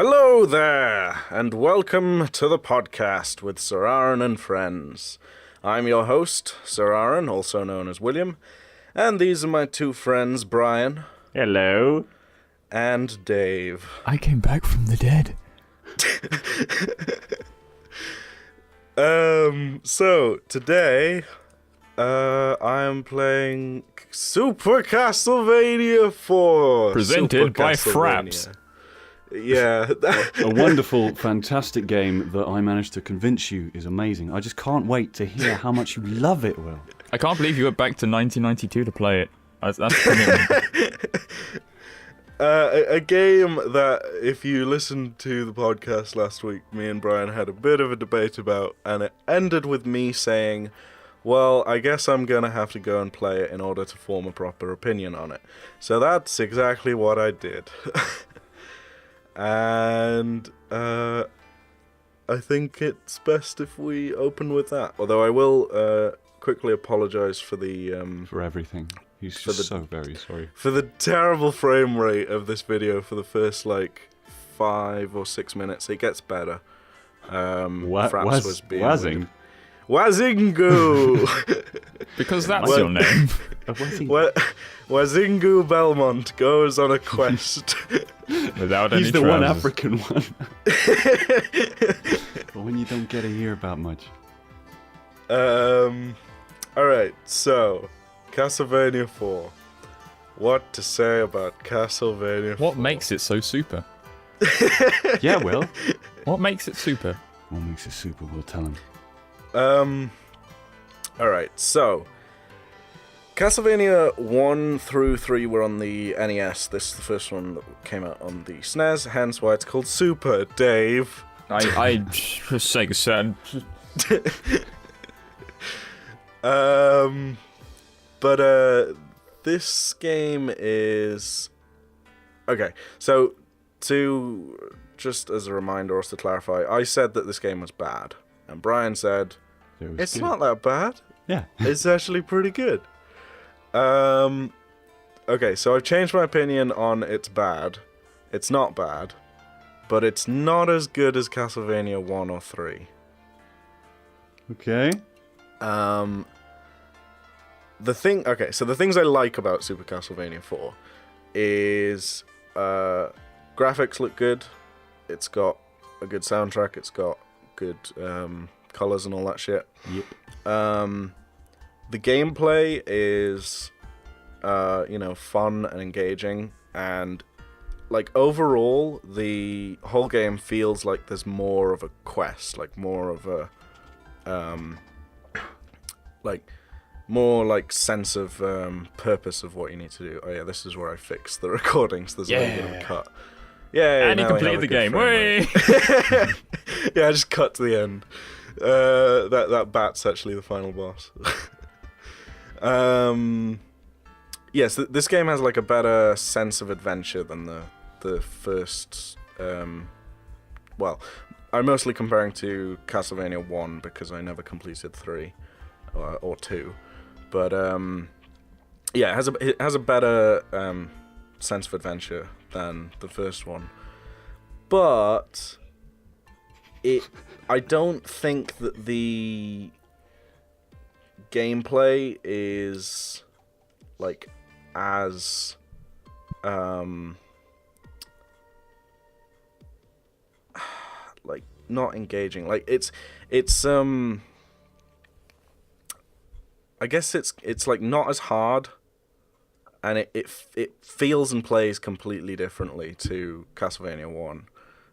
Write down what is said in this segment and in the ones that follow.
Hello there, and welcome to the podcast with SerAaron and friends. I'm your host, SerAaron, also known as William, and these are my two friends, Brian. Hello. And Dave. I came back from the dead. So today, I am playing Super Castlevania IV. Presented by Fraps. Yeah. A wonderful, fantastic game that I managed to convince you is amazing. I just can't wait to hear how much you love it, Will. I can't believe you went back to 1992 to play it. That's commitment. A game that, if you listened to the podcast last week, me and Brian had a bit of a debate about, and it ended with me saying, well, I guess I'm going to have to go and play it in order to form a proper opinion on it. So that's exactly what I did. And I think it's best if we open with that. Although I will quickly apologise for the... for everything. He's just so very sorry. For the terrible frame rate of this video for the first, 5 or 6 minutes. It gets better. Fraps was being... Wazzing? Wazingu! Because that's your name. Wazingu Belmont goes on a quest. Without any He's the trousers. one African one. But when you don't get to hear about much. Alright, so... Castlevania IV. What to say about Castlevania IV? What makes it so super? Yeah, Will. What makes it super? What makes it super? We'll tell him. Alright, so... Castlevania 1 through 3 were on the NES. This is the first one that came out on the SNES, hence why it's called Super, Dave. I just say sad. But this game is... Okay, so to... Just as a reminder, or to clarify, I said that this game was bad. And Brian said, it's good. not that bad. Yeah. It's actually pretty good. Okay, so I've changed my opinion on it's bad. It's not bad. But it's not as good as Castlevania 1 or 3. Okay. The things I like about Super Castlevania 4 is graphics look good. It's got a good soundtrack. It's got good colors and all that shit. Yep. The gameplay is, fun and engaging, and overall, the whole game feels like there's more of a quest, more of a, more sense of purpose of what you need to do. Oh yeah, this is where I fixed the recordings. There's a little bit of a cut. Yeah, And you completed the game. Way. Yeah, I just cut to the end. That bat's actually the final boss. Yes, this game has a better sense of adventure than the first. Well, I'm mostly comparing to Castlevania 1 because I never completed 3 or 2. But yeah, it has a better sense of adventure than the first one. But I don't think that the gameplay is as not engaging. It's I guess it's not as hard, and it feels and plays completely differently to Castlevania 1.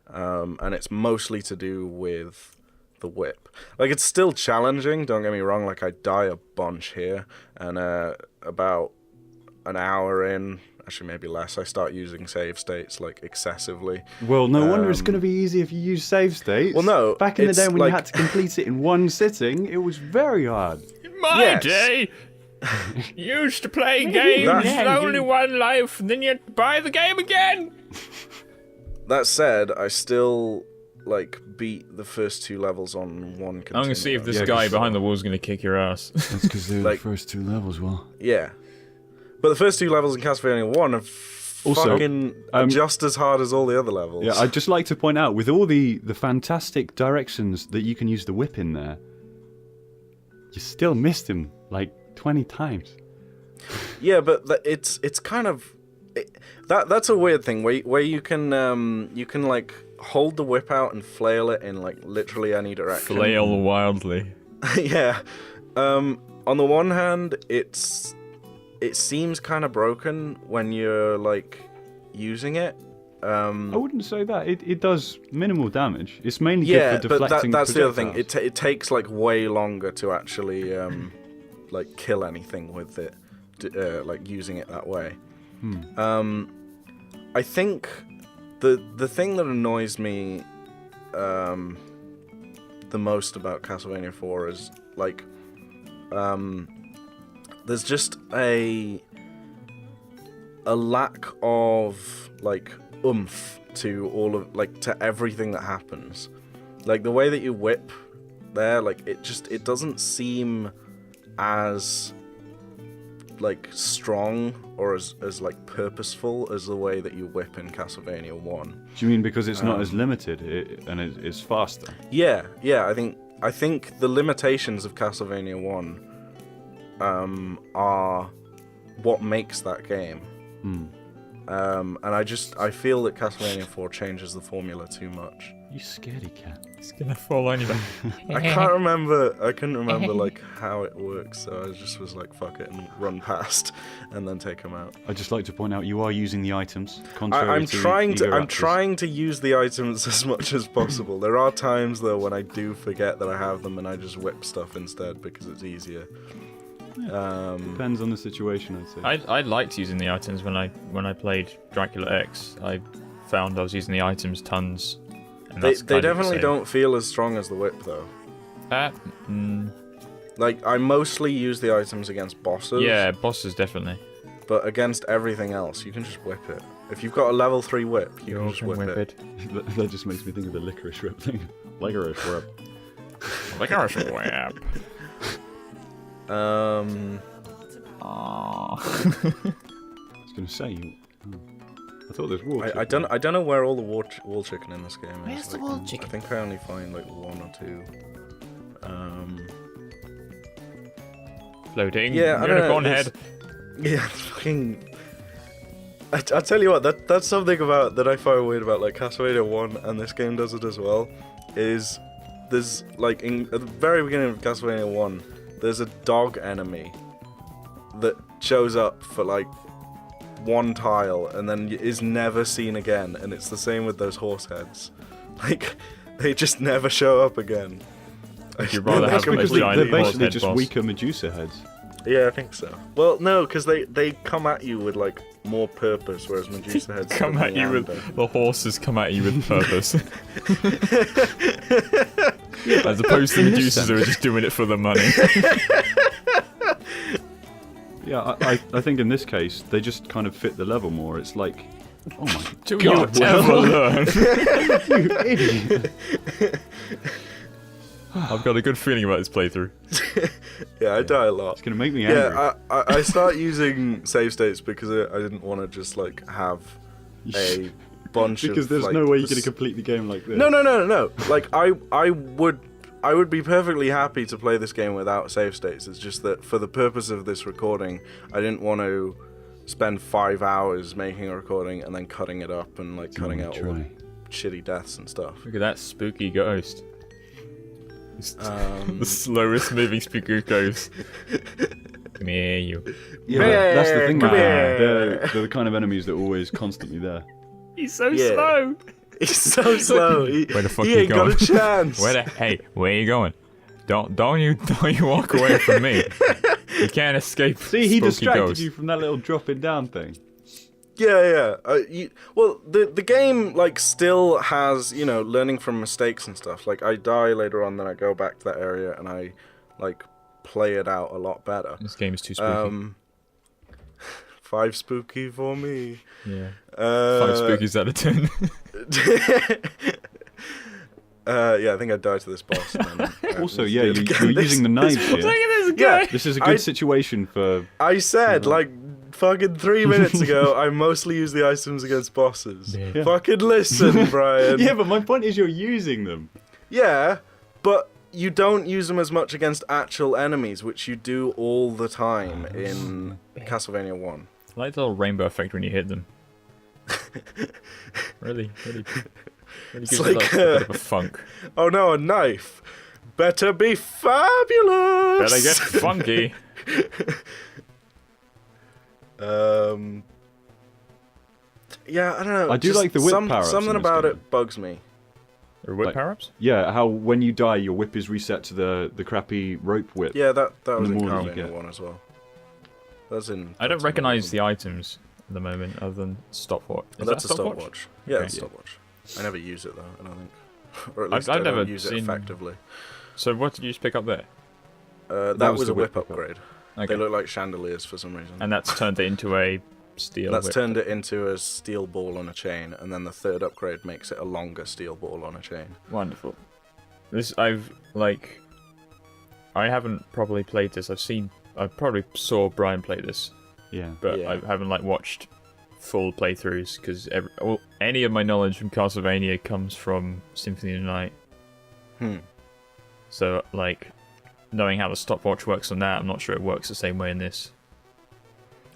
And it's mostly to do with the whip. It's still challenging, don't get me wrong, I die a bunch here, and about an hour in, actually maybe less, I start using save states, excessively. Well, no wonder it's going to be easy if you use save states. Well, no. Back in the day when you had to complete it in one sitting, it was very hard. In my day, you used to play games with only one life, and then you had to buy the game again. That said, I still beat the first 2 levels on one continuum. I'm gonna see if this guy behind the wall is gonna kick your ass. That's because they're the first 2 levels, Will. Yeah. But the first 2 levels in Castlevania 1 are Also, fucking just as hard as all the other levels. Yeah, I'd just like to point out, with all the fantastic directions that you can use the whip in there, you still missed him like 20 times. Yeah, but it's kind of that's a weird thing where you can like hold the whip out and flail it in like literally any direction. Flail wildly. Yeah. On the one hand, it seems kind of broken when you're like using it. I wouldn't say that. It does minimal damage. It's mainly good for deflecting but that's the other thing. projectiles. It takes like way longer to actually like kill anything with it, like using it that way. I think the thing that annoys me the most about Castlevania IV is like there's just a lack of like oomph to all of like to everything that happens. Like the way that you whip there, like it doesn't seem as like strong or as like purposeful as the way that you whip in Castlevania 1. Do you mean because it's not as limited and it's faster? Yeah. I think the limitations of Castlevania 1 are what makes that game. And I feel that Castlevania 4 changes the formula too much. You scaredy cat. It's gonna fall on you. I couldn't remember like how it works, so I just was like, fuck it, and run past, and then take them out. I'd just like to point out you are using the items. I'm trying to use the items as much as possible. There are times though when I do forget that I have them, and I just whip stuff instead because it's easier. Depends on the situation, I'd say. I liked using the items when I played Dracula X. I found I was using the items tons. And They that's kind of the definitely same. don't feel as strong as the whip though. Mm, Like I mostly use the items against bosses. yeah, bosses definitely. But against everything else, you can just whip it. If you've got a level 3 whip, you can just whip it. That just makes me think of the licorice whip thing. Licorice whip. Licorice whip. Um, Aww. I was going to say, I thought there's water. I don't know where all the wall chicken in this game is. Where's the Like, wall chicken? I think I only find like 1 or 2. Floating. Yeah, I don't know, Unicorn it's- head. Yeah, fucking. I tell you what, that's something about that I find weird about like Castlevania 1, and this game does it as well. Is there's like at the very beginning of Castlevania 1, there's a dog enemy that shows up for like 1 tile and then is never seen again, and it's the same with those horse heads. Like they just never show up again. You'd rather That's have a because giant they're horse basically head just boss. weaker Medusa heads. Yeah, I think so. Well, no, because they come at you with like more purpose, whereas Medusa heads Come don't at you meander. with the horses come at you with purpose. As opposed to Medusas who are just doing it for the money. Yeah, I think in this case, they just kind of fit the level more. It's like, oh my Do God, you ever learn? you idiot. I've got a good feeling about this playthrough. Yeah, I die a lot. It's going to make me angry. Yeah, I start using save states because I didn't want to just like have a bunch of because there's like, no way you're this- going to complete the game like this. No. Like I would be perfectly happy to play this game without save states. It's just that for the purpose of this recording, I didn't want to spend 5 hours making a recording and then cutting it up and like cutting out all the shitty deaths and stuff. Look at that spooky ghost. The slowest moving spooky ghost. Come here, you. Yeah, that's the thing. Come Man. here. They're the kind of enemies that are always constantly there. He's so Yeah. slow. He's so slow. Where the fuck he you ain't going? got a chance. Where you going? Don't you walk away from me. You can't escape. See, he spooky distracted ghost. you from that little dropping down thing. Yeah. Well, the game like still has, you know, learning from mistakes and stuff. Like I die later on, then I go back to that area and I like play it out a lot better. This game is too spooky. 5 spooky for me. Yeah. 5 Uh, spookies out of 10. Yeah, I think I died to this boss. And then, Also, let's yeah, do it you're again. using the knives here. Look at this Yeah, guy. This is a good situation for... I said like fucking 3 minutes ago, I mostly use the items against bosses. Yeah. Fucking listen, Brian. Yeah, but my point is you're using them. Yeah, but you don't use them as much against actual enemies, which you do all the time in Castlevania 1. I like the little rainbow effect when you hit them. really gives like it a bit of a funk. Oh no, a knife. Better be fabulous. Better get funky. Yeah, I don't know. I do just like the whip power-ups Something in this about game. it bugs me. Or whip Like- power-ups? Yeah, how when you die, your whip is reset to the crappy rope whip. Yeah, that was The in more that you Castlevania get. 1 as well. That's in. I don't that's in recognise one the items at the moment, other than stopwatch. of them. Is That's that a stopwatch. Yeah, Okay. that's a stopwatch. I never use it though. I don't think, or at I've least I never don't use it seen- effectively. So what did you just pick up there? That was was the a whip whip pickup. upgrade. Okay. They look like chandeliers for some reason. And that's turned it into a steel That's whip. turned it into a steel ball on a chain, and then the third upgrade makes it a longer steel ball on a chain. Wonderful. I haven't properly played this. I probably saw Brian play this, Yeah. but Yeah. I haven't watched full playthroughs because any of my knowledge from Castlevania comes from Symphony of the Night. So knowing how the stopwatch works on that, I'm not sure it works the same way in this.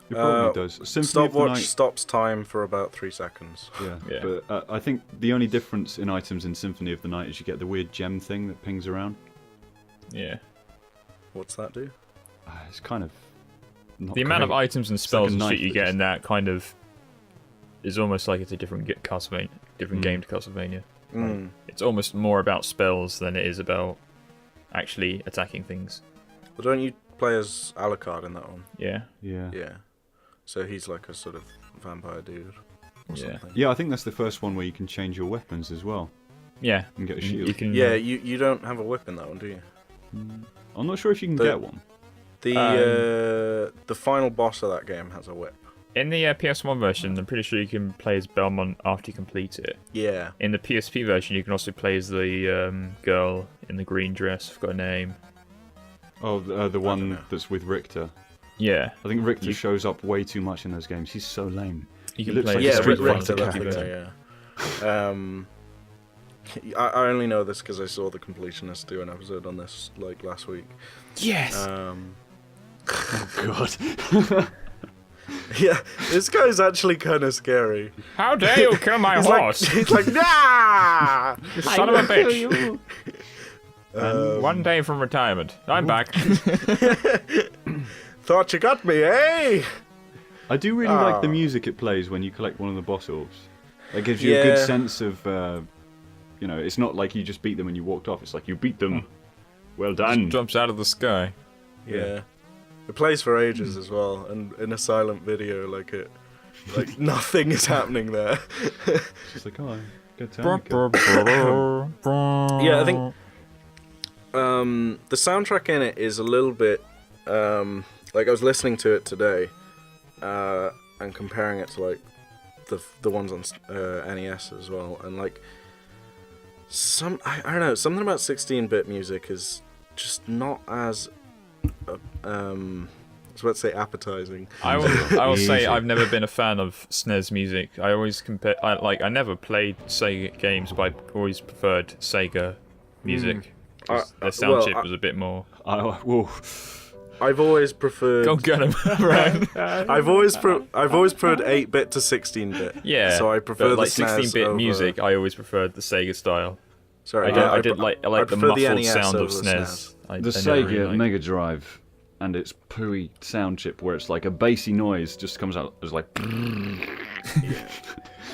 It probably does. Symphony of the Stopwatch Night- stops time for about 3 seconds. Yeah. But I think the only difference in items in Symphony of the Night is you get the weird gem thing that pings around. Yeah. What's that do? It's kind of not The amount of great. items and like a spells and knife shit you that get just- in that kind of is almost like it's a different Castlevania, different game to Castlevania. It's almost more about spells than it is about actually attacking things. Well, don't you play as Alucard in that one? Yeah. Yeah. Yeah. So he's like a sort of vampire dude or Yeah. something. Yeah, I think that's the first one where you can change your weapons as well Yeah. and get a You shield. can. Yeah, you don't have a whip in that one, do you? I'm not sure if you can The- get one. The final boss of that game has a whip. In the PS1 version, I'm pretty sure you can play as Belmont after you complete it. Yeah. In the PSP version, you can also play as the girl in the green dress. I've got a name. Oh, the know. one that's with Richter. Yeah. I think Richter You- shows up way too much in those games. He's so lame. You He can looks play like as a Yeah, Street Street Fighter Richter, character. yeah. I only know this because I saw the completionists do an episode on this last week. Yes. God. Yeah, this guy's actually kind of scary. How dare you kill my horse, He's like, nah! son of a bitch! And one day from retirement, I'm back. Thought you got me, eh? I do really like the Ah. music it plays when you collect one of the boss orbs. It gives you a good Yeah. sense of, it's not like you just beat them and you walked off. It's like you beat them. Well done. Jumps out of the sky. Yeah. It plays for ages as well, and in a silent video, like nothing is happening there. It's like, oh, good Yeah, time. Yeah, I think the soundtrack in it is a little bit like I was listening to it today and comparing it to like the ones on NES as well, and like I don't know, something about 16-bit music is just not as I was about to say appetizing. I will say Easy. I've never been a fan of SNES music. I always I never played Sega games, but I always preferred Sega music. 'Cause their sound well, chip was a bit more. I've always preferred. Go get him, right? I've always preferred 8-bit to 16-bit. Yeah. So I prefer but, like the SNES 16-bit over- music. I always preferred the Sega style. Sorry, I did like the prefer the muffled NES sound of over the SNES. I The never Sega really liked. Mega Drive and its pooey sound chip where it's like a bassy noise just comes out as like...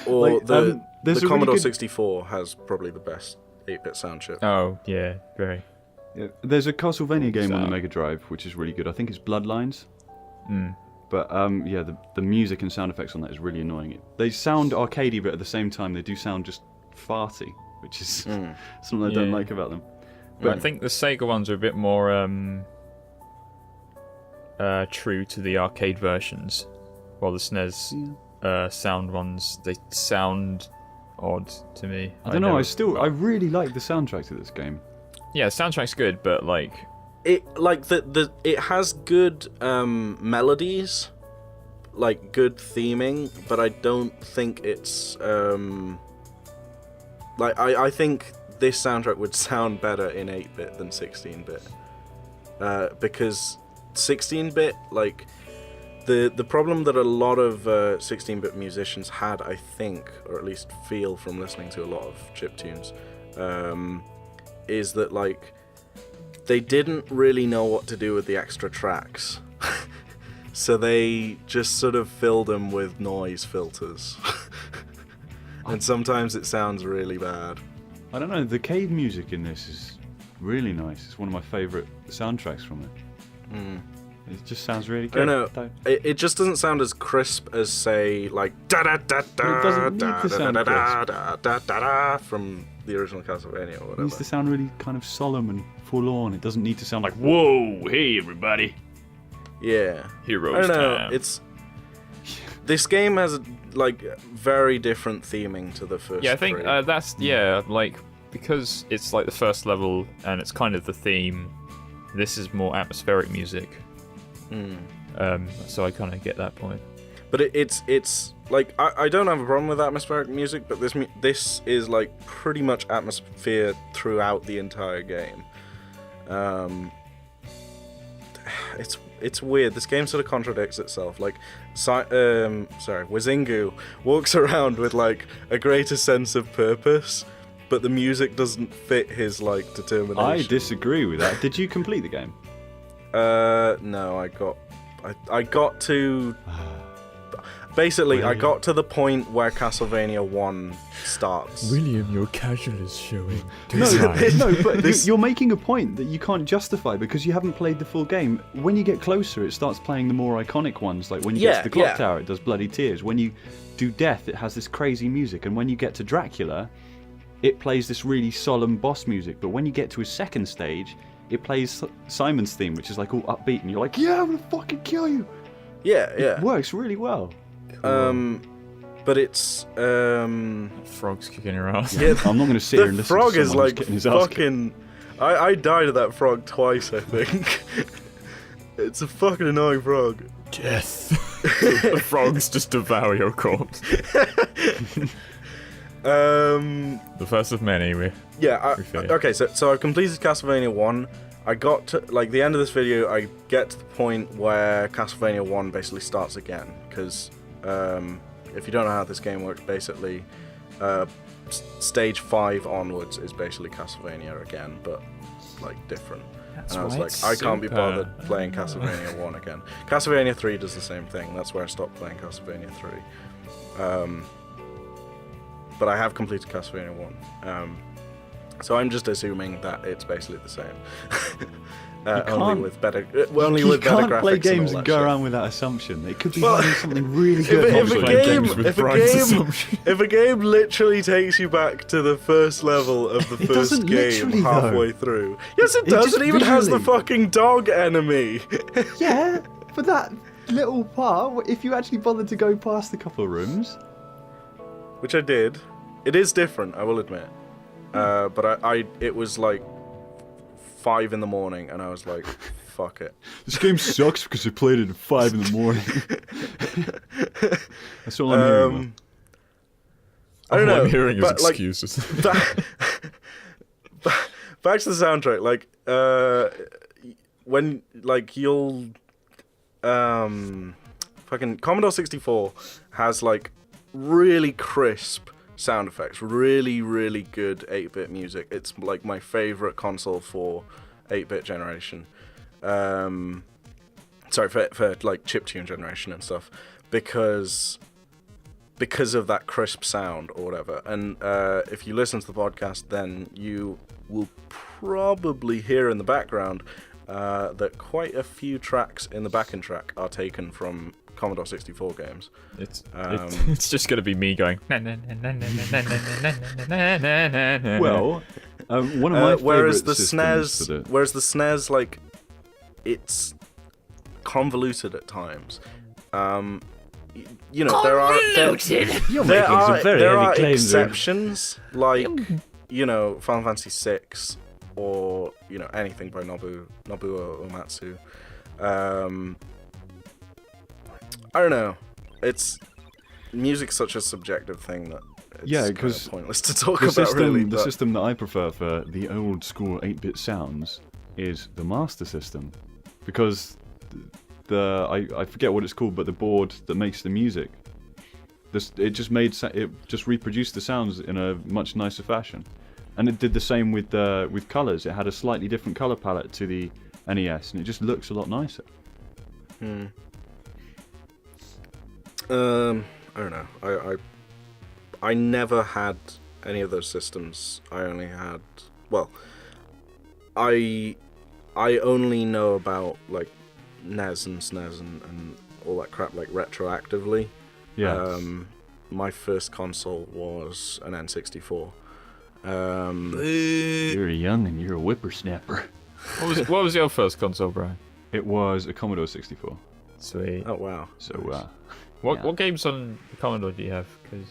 Or Like, the there's a really Commodore good- 64 has probably the best 8-bit sound chip. Oh yeah, very. Yeah, there's a Castlevania game on the Sound. Mega Drive which is really good. I think it's Bloodlines. Mm. But yeah, the music and sound effects on that is really annoying. They sound arcadey, but at the same time they do sound just farty, which is something I don't Yeah. like about them. But I think the Sega ones are a bit more true to the arcade versions, while the SNES sound ones, they sound odd to me. I don't know. never- I really like the soundtrack to this game. Yeah, the soundtrack's good, but like, It like it has good melodies, like good theming, but I don't think it's like I think this soundtrack would sound better in 8-bit than 16-bit, because 16-bit, like the problem that a lot of 16-bit musicians had, I think, or at least feel from listening to a lot of chiptunes, is that like they didn't really know what to do with the extra tracks. So they just sort of filled them with noise filters. And sometimes it sounds really bad. I don't know, the cave music in this is really nice. It's one of my favourite soundtracks from it. It just sounds really good. I don't know. It just doesn't sound as crisp as, say, like da da da da It doesn't da need to da sound da da crisp. da da da da from the original Castlevania or It needs whatever. to sound really kind of solemn and forlorn. It doesn't need to sound like, whoa, hey everybody. Yeah. Heroes I don't know. time. This game has like very different theming to the first. Yeah, I think three. that's like because it's like the first level and it's kind of the theme. This is more atmospheric music. So I kind of get that point. But it's like I don't have a problem with atmospheric music, but this is like pretty much atmosphere throughout the entire game. It's weird. This game sort of contradicts itself. Like, Wizingu walks around with like a greater sense of purpose, but the music doesn't fit his like determination. I disagree with that. Did you complete the game? No, I got to. Basically, I got to the point where Castlevania 1 starts. William, your casual is showing. No, but you're making a point that you can't justify because you haven't played the full game. When you get closer, it starts playing the more iconic ones. Like when you get to the clock tower, it does Bloody Tears. When you do Death, it has this crazy music. And when you get to Dracula, it plays this really solemn boss music. But when you get to his second stage, it plays Simon's theme, which is like all upbeat. And you're like, yeah, I'm going to fucking kill you. Yeah. It works really well. But it's Frog's kicking your ass. yeah. I'm not going to sit here and The listen frog to is someone like who's getting his ass kicked. fucking. I died of that frog twice, I think. It's a fucking annoying frog. Death. The frogs just devour your corpse. The first of many. Okay, so I've completed Castlevania 1. I got to, like, the end of this video, I get to the point where Castlevania 1 basically starts again, because if you don't know how this game works, basically, stage 5 onwards is basically Castlevania again, but, like, different. That's and I was right, like, I can't be super. bothered playing Castlevania 1 again. Castlevania 3 does the same thing, that's where I stopped playing Castlevania 3. But I have completed Castlevania 1. So I'm just assuming that it's basically the same. Only with better graphics. You can't play games and all and that go shit. around with that assumption. It could be Well, doing something really good. If a game literally takes you back to the first level of the It first doesn't game literally, halfway through. Yes, it It does. just It even has the visually- fucking dog enemy. Yeah, for that little part, if you actually bothered to go past a couple of rooms. Which I did. It is different, I will admit. But it was like 5 in the morning, and I was like, fuck it. This game sucks because I played it at 5 in the morning. That's all I'm hearing. I don't know. All I'm hearing is but, like, excuses. back to the soundtrack. Like, when like you'll fucking Commodore 64 has like really crisp sound effects, really, really good 8-bit music. It's like my favorite console for 8-bit generation. Sorry, for like chiptune generation and stuff, because of that crisp sound or whatever. And if you listen to the podcast, then you will probably hear in the background that quite a few tracks in the backing track are taken from Commodore 64 games. It's just going to be me going. Well, one of my whereas favourite the systems SNES, like, it's convoluted at times. You know, there are exceptions, like, you know, Final Fantasy VI, or, you know, anything by Nobuo Uematsu. I don't know. it's music's such a subjective thing that it's because pointless to talk about. The system that I prefer for the old school 8-bit sounds is the Master System, because I forget what it's called, but the board that makes the music, it just reproduced the sounds in a much nicer fashion, and it did the same with colors. It had a slightly different color palette to the NES, and it just looks a lot nicer. I don't know. I never had any of those systems. I only had, well, I only know about like NES and SNES and all that crap like retroactively. Yeah. My first console was an N64. You're young and you're a whippersnapper. What was your first console, Brian? It was a Commodore 64. Sweet. Oh wow. So what games on the Commodore do you have? Because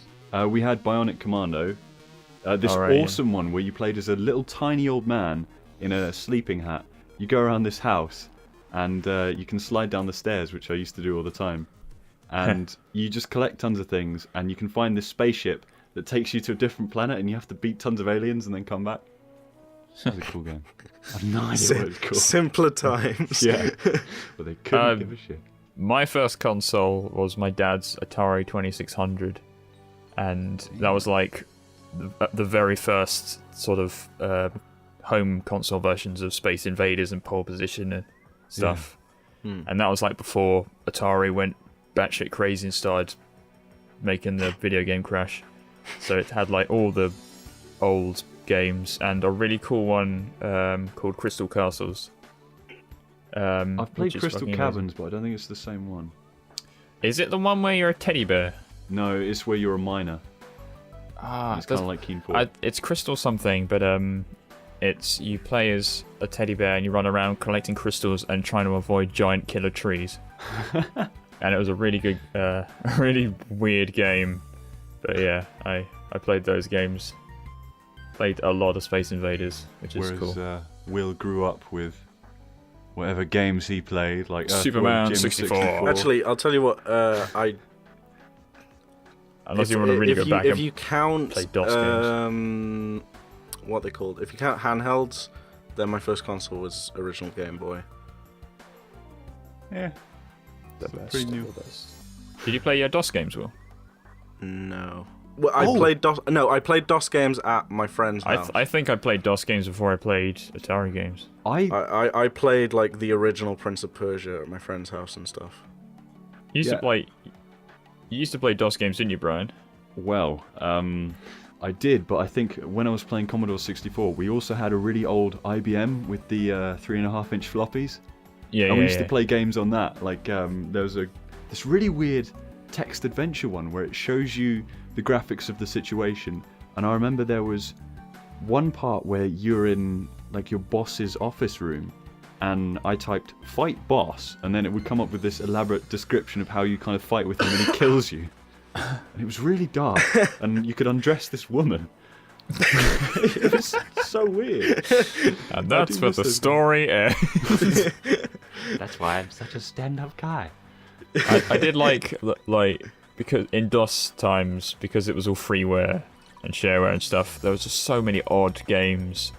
we had Bionic Commando, this awesome one where you played as a little tiny old man in a sleeping hat. You go around this house and you can slide down the stairs, which I used to do all the time. And you just collect tons of things, and you can find this spaceship that takes you to a different planet, and you have to beat tons of aliens and then come back. That was a cool game. I have no idea what it's called. Simpler times. Yeah. But they couldn't give a shit. My first console was my dad's Atari 2600, and that was like the very first sort of home console versions of Space Invaders and Pole Position and stuff. Yeah. And that was like before Atari went batshit crazy and started making the video game crash. So it had like all the old games and a really cool one called Crystal Castles. I've played Crystal Caverns, but I don't think it's the same one. Is it the one where you're a teddy bear? No, it's where you're a miner. It's kind of like Keen 4. It's Crystal something, but it's you play as a teddy bear and you run around collecting crystals and trying to avoid giant killer trees. And it was a really good, really weird game. But yeah, I played those games. Played a lot of Space Invaders, which is cool. Whereas Will grew up with whatever games he played, like Superman 64. Actually, I'll tell you what. Unless you want to really go back if you count play DOS games. What they called? If you count handhelds, then my first console was original Game Boy. Yeah. Pretty new. Did you play DOS games, Will? No. Well, I played DOS. No, I played DOS games at my friend's house. I think I played DOS games before I played Atari games. I played like the original Prince of Persia at my friend's house and stuff. You used to play DOS games, didn't you, Brian? Well, I did, but I think when I was playing Commodore 64, we also had a really old IBM with the 3.5-inch floppies. Yeah, and we used to play games on that. Like there was this really weird text adventure one where it shows you the graphics of the situation. And I remember there was one part where you're in like your boss's office room, and I typed "fight boss," and then it would come up with this elaborate description of how you kind of fight with him, and he kills you. And it was really dark, and you could undress this woman. It was so weird. And that's where the story ends. That's why I'm such a stand-up guy. I did like because in DOS times, because it was all freeware and shareware and stuff, there was just so many odd games.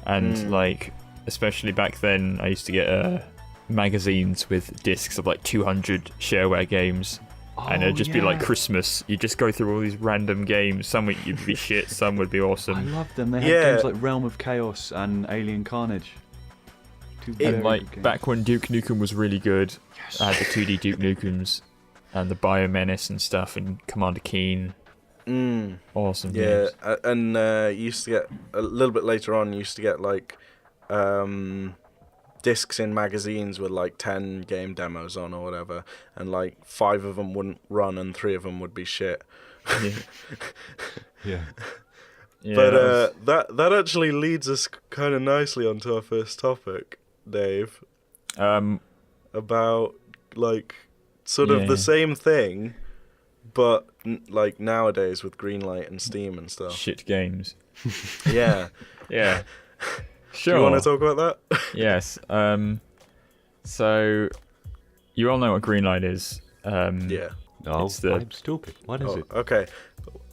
And like, especially back then, I used to get magazines with discs of like 200 shareware games. And it'd just be like Christmas. You just go through all these random games. Some would be shit, some would be awesome. I loved them. They had games like Realm of Chaos and Alien Carnage. And like back when Duke Nukem was really good, I had the 2D Duke Nukems and the Biomenace and stuff, and Commander Keen. Awesome games. Yeah, and you used to get a little bit later on. You used to get like discs in magazines with like 10 game demos on or whatever, and like 5 of them wouldn't run and 3 of them would be shit. Yeah. But that actually leads us kind of nicely onto our first topic, Dave. About like sort of the same thing, but like nowadays with Greenlight and Steam and stuff. Shit games. Yeah. Yeah. Sure. Do you want to talk about that? Yes. So you all know what Greenlight is. Yeah. No, It's the- I'm stupid. What is it? Okay.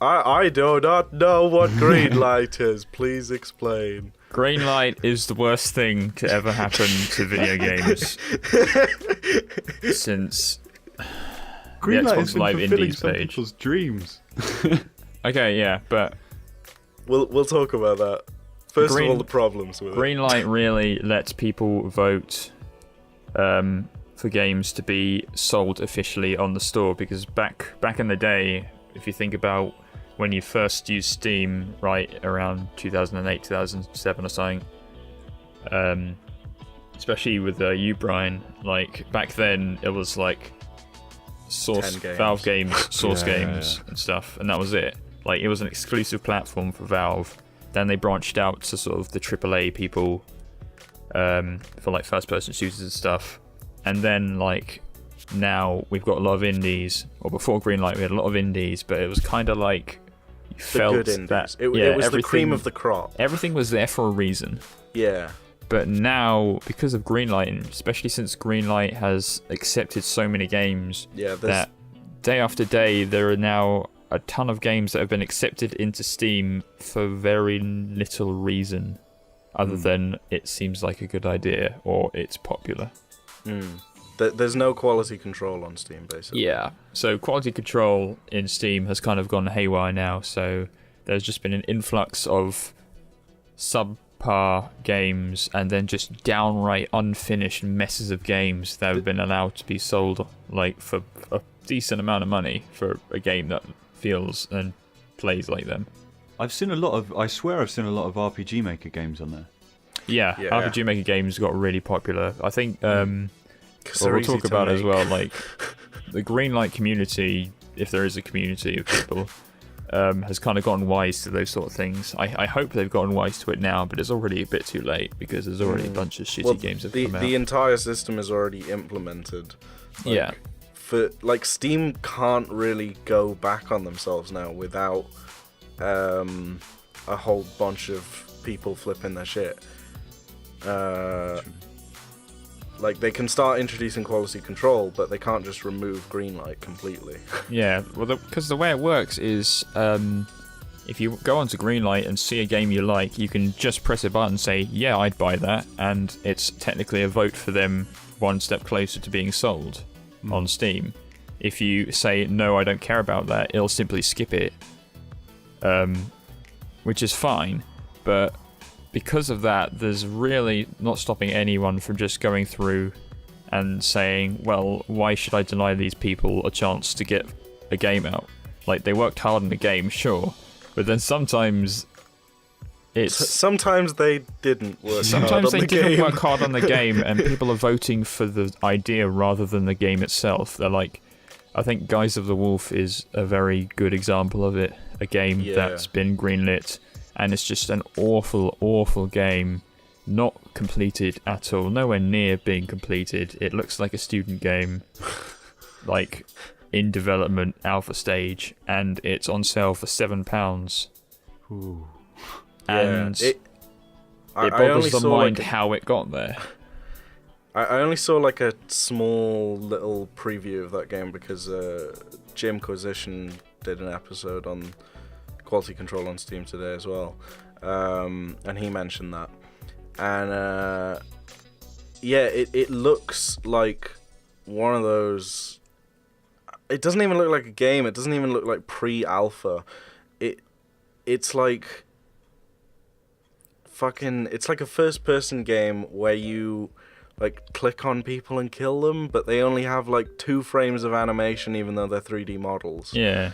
I do not know what Greenlight is. Please explain. Greenlight is the worst thing to ever happen to video games since Greenlight has Xbox been Live fulfilling Indies some page. people's dreams. Okay, yeah, but We'll talk about that. First of all, the problems with it. Greenlight really lets people vote for games to be sold officially on the store, because back in the day, if you think about when you first used Steam, right around 2008, 2007 or something, especially with you, Brian, like back then it was like Valve games, Source games and stuff, and that was it. Like it was an exclusive platform for Valve. Then they branched out to sort of the AAA people for like first-person shooters and stuff. And then like now we've got a lot of indies. Or before Greenlight we had a lot of indies, but it was kind of like you felt good indies. that It was the cream of the crop. Everything was there for a reason. Yeah. But now, because of Greenlight, and especially since Greenlight has accepted so many games, that day after day there are now a ton of games that have been accepted into Steam for very little reason, other than it seems like a good idea or it's popular. There's no quality control on Steam, basically. Yeah, so quality control in Steam has kind of gone haywire now, so there's just been an influx of subpar games and then just downright unfinished messes of games that have been allowed to be sold like for a decent amount of money for a game that feels and plays like them. I swear I've seen a lot of RPG Maker games on there. Yeah, RPG Maker games got really popular. I think we'll talk about it as well, like the Greenlight community, if there is a community of people, has kind of gotten wise to those sort of things. I hope they've gotten wise to it now, but it's already a bit too late because there's already a bunch of shitty games that have come out. The entire system is already implemented. Yeah. Steam can't really go back on themselves now without a whole bunch of people flipping their shit. Like they can start introducing quality control, but they can't just remove Greenlight completely. Yeah, well, because the way it works is, if you go onto Greenlight and see a game you like, you can just press a button and say, "Yeah, I'd buy that," and it's technically a vote for them one step closer to being sold on Steam. If you say, "No, I don't care about that," it'll simply skip it, which is fine, but because of that, there's really not stopping anyone from just going through and saying, well, why should I deny these people a chance to get a game out? Like, they worked hard on the game, sure, but then sometimes Sometimes they didn't work hard on the game. Sometimes they didn't work hard on the game, and people are voting for the idea rather than the game itself. They're like, I think Guise of the Wolf is a very good example of it, a game that's been greenlit, and it's just an awful, awful game, not completed at all, nowhere near being completed. It looks like a student game, like in development, alpha stage, and it's on sale for £7. Ooh. And it boggles the mind how it got there. I only saw like a small little preview of that game because Jim Quisition did an episode on quality control on Steam today as well, and he mentioned that, and it looks like one of those. It doesn't even look like a game. It doesn't even look like pre-alpha. It's like it's like a first-person game where you like click on people and kill them, but they only have like 2 frames of animation, even though they're 3D models. Yeah,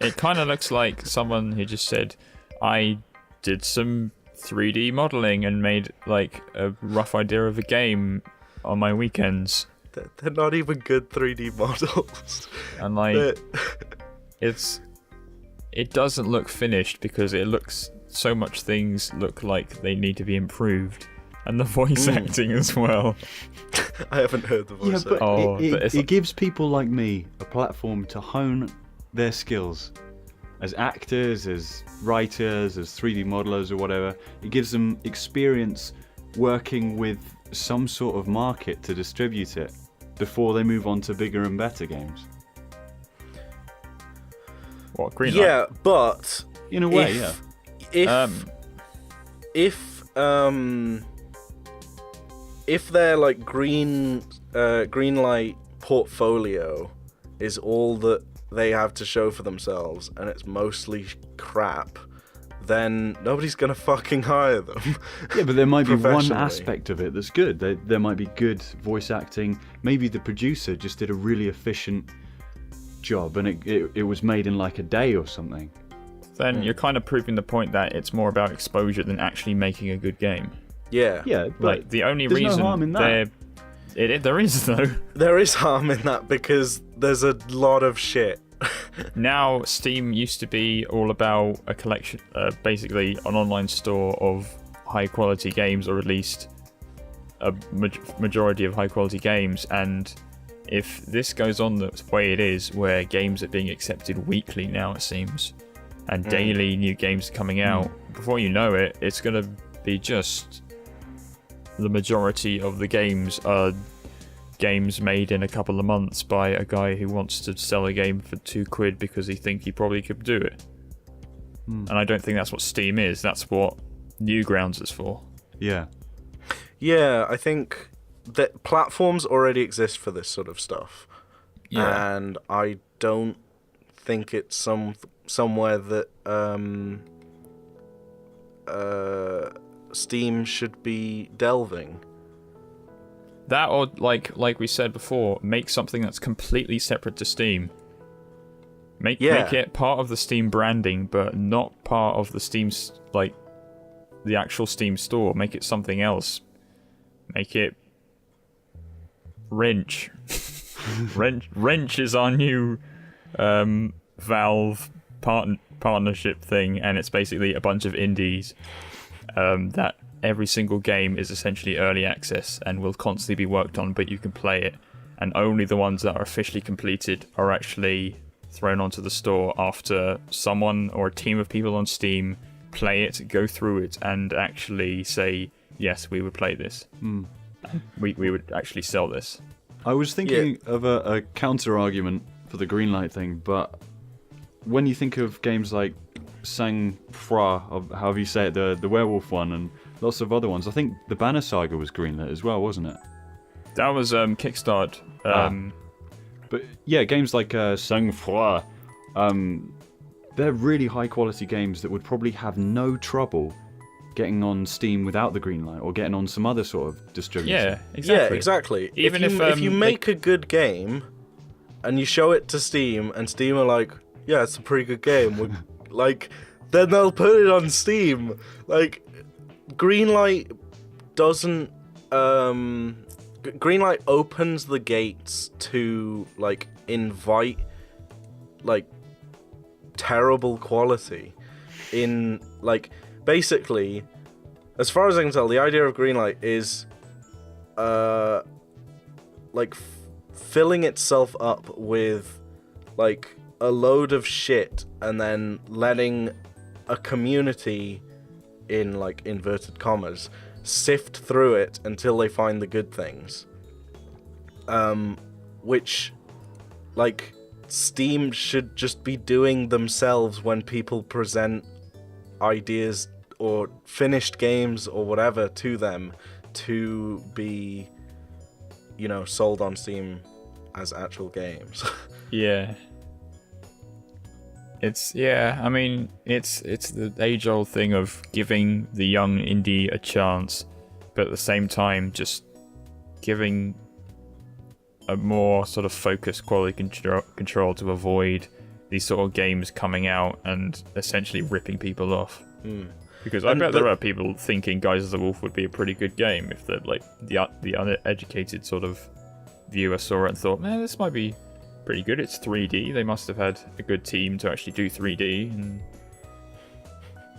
it kind of looks like someone who just said, "I did some 3D modeling and made like a rough idea of a game on my weekends." They're not even good 3D models. And like, it doesn't look finished because it looks so much things look like they need to be improved. And the voice acting as well. I haven't heard the voice acting. But it gives people like me a platform to hone their skills. As actors, as writers, as 3D modelers or whatever. It gives them experience working with some sort of market to distribute it. before they move on to bigger and better games. What, Greenlight? Yeah, but In a way, yeah. If their like Greenlight portfolio is all that they have to show for themselves, and it's mostly crap, then nobody's gonna fucking hire them. Yeah, but there might be one Professionally. aspect of it that's good. There might be good voice acting. Maybe the producer just did a really efficient job, and it was made in like a day or something. Then you're kind of proving the point that it's more about exposure than actually making a good game. Yeah. Yeah, but Like, the only there's reason no harm in that. there is, though. There is harm in that because there's a lot of shit. Now, Steam used to be all about a collection, basically an online store of high-quality games, or at least a majority of high-quality games, and if this goes on the way it is, where games are being accepted weekly now, it seems, and daily new games are coming out, before you know it, it's going to be just the majority of the games are games made in a couple of months by a guy who wants to sell a game for £2 because he thinks he probably could do it. And I don't think that's what Steam is. That's what Newgrounds is for. Yeah. Yeah, I think that platforms already exist for this sort of stuff. Yeah. And I don't think it's somewhere that Steam should be delving. That, or like we said before, make something that's completely separate to Steam. Make it part of the Steam branding, but not part of the Steam's, like, the actual Steam store. Make it something else. Make it Wrench. Wrench is our new Valve partnership thing, and it's basically a bunch of indies that every single game is essentially early access and will constantly be worked on, but you can play it, and only the ones that are officially completed are actually thrown onto the store after someone or a team of people on Steam play it, go through it, and actually say, yes, we would play this. We would actually sell this. I was thinking of a counter argument for the Greenlight thing, but when you think of games like Sang-Froid, or however you say it, the werewolf one, and lots of other ones, I think the Banner Saga was greenlit as well, wasn't it? That was Kickstart. But yeah, games like Sang-Froid, they're really high quality games that would probably have no trouble getting on Steam without the Greenlight, or getting on some other sort of distributor. Yeah, exactly. Yeah, exactly. Even if you make a good game and you show it to Steam, and Steam are like, yeah, it's a pretty good game, like, then they'll put it on Steam. Like, Greenlight doesn't Greenlight opens the gates to, like, invite, like, terrible quality in, like, basically, as far as I can tell, the idea of Greenlight is like filling itself up with, like, a load of shit, and then letting a community, in, like, inverted commas, sift through it until they find the good things. Which, like, Steam should just be doing themselves when people present ideas or finished games or whatever to them to be, you know, sold on Steam as actual games. Yeah. It's the age-old thing of giving the young indie a chance, but at the same time just giving a more sort of focused quality control to avoid these sort of games coming out and essentially ripping people off. Because I bet there are people thinking Guys of the Wolf would be a pretty good game if the uneducated sort of viewer saw it and thought, man, this might be pretty good. It's 3D. They must have had a good team to actually do 3D. And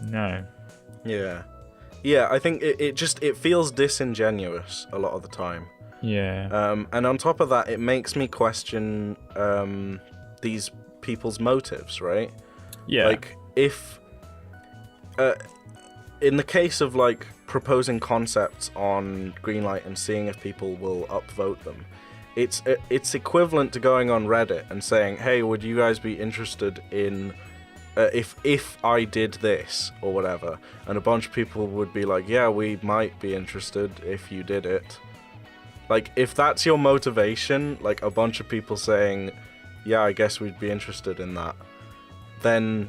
no. Yeah, I think it feels disingenuous a lot of the time. Yeah. And on top of that, it makes me question these people's motives, right? Yeah. Like, if in the case of, like, proposing concepts on Greenlight and seeing if people will upvote them, it's equivalent to going on Reddit and saying, hey, would you guys be interested in if I did this or whatever, and a bunch of people would be like, yeah, we might be interested if you did it. Like, if that's your motivation, like a bunch of people saying, yeah, I guess we'd be interested in that, then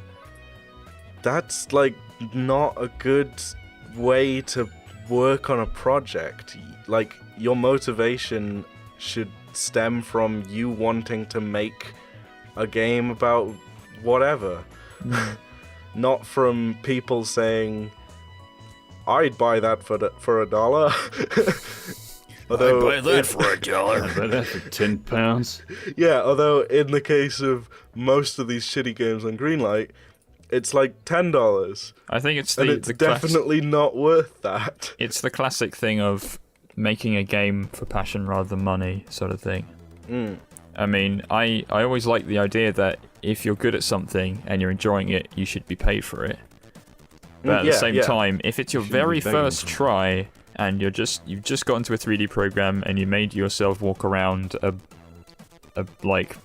that's like not a good way to work on a project. Like, your motivation should stem from you wanting to make a game about whatever. Not from people saying, I'd buy that for $1. Although I'd buy that for $1. I'd buy that for £10. Yeah, although in the case of most of these shitty games on Greenlight, it's like $10. I think it's and it's definitely not worth that. It's the classic thing of making a game for passion rather than money, sort of thing. I mean, I always like the idea that if you're good at something and you're enjoying it, you should be paid for it. But at the same time, if it's your very first try and you've just got into a 3D program and you made yourself walk around a like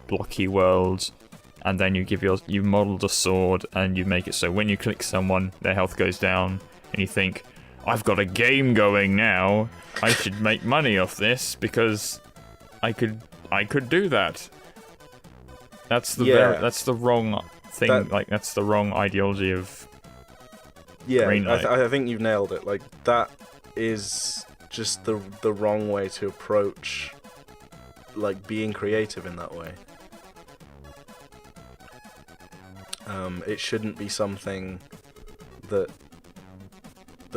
blocky world, and then you modeled a sword and you make it so when you click someone, their health goes down, and you think, I've got a game going now, I should make money off this because I could do that. That's the wrong thing. That's the wrong ideology of Greenlight. I think you've nailed it. Like, that is just the wrong way to approach like being creative in that way. It shouldn't be something that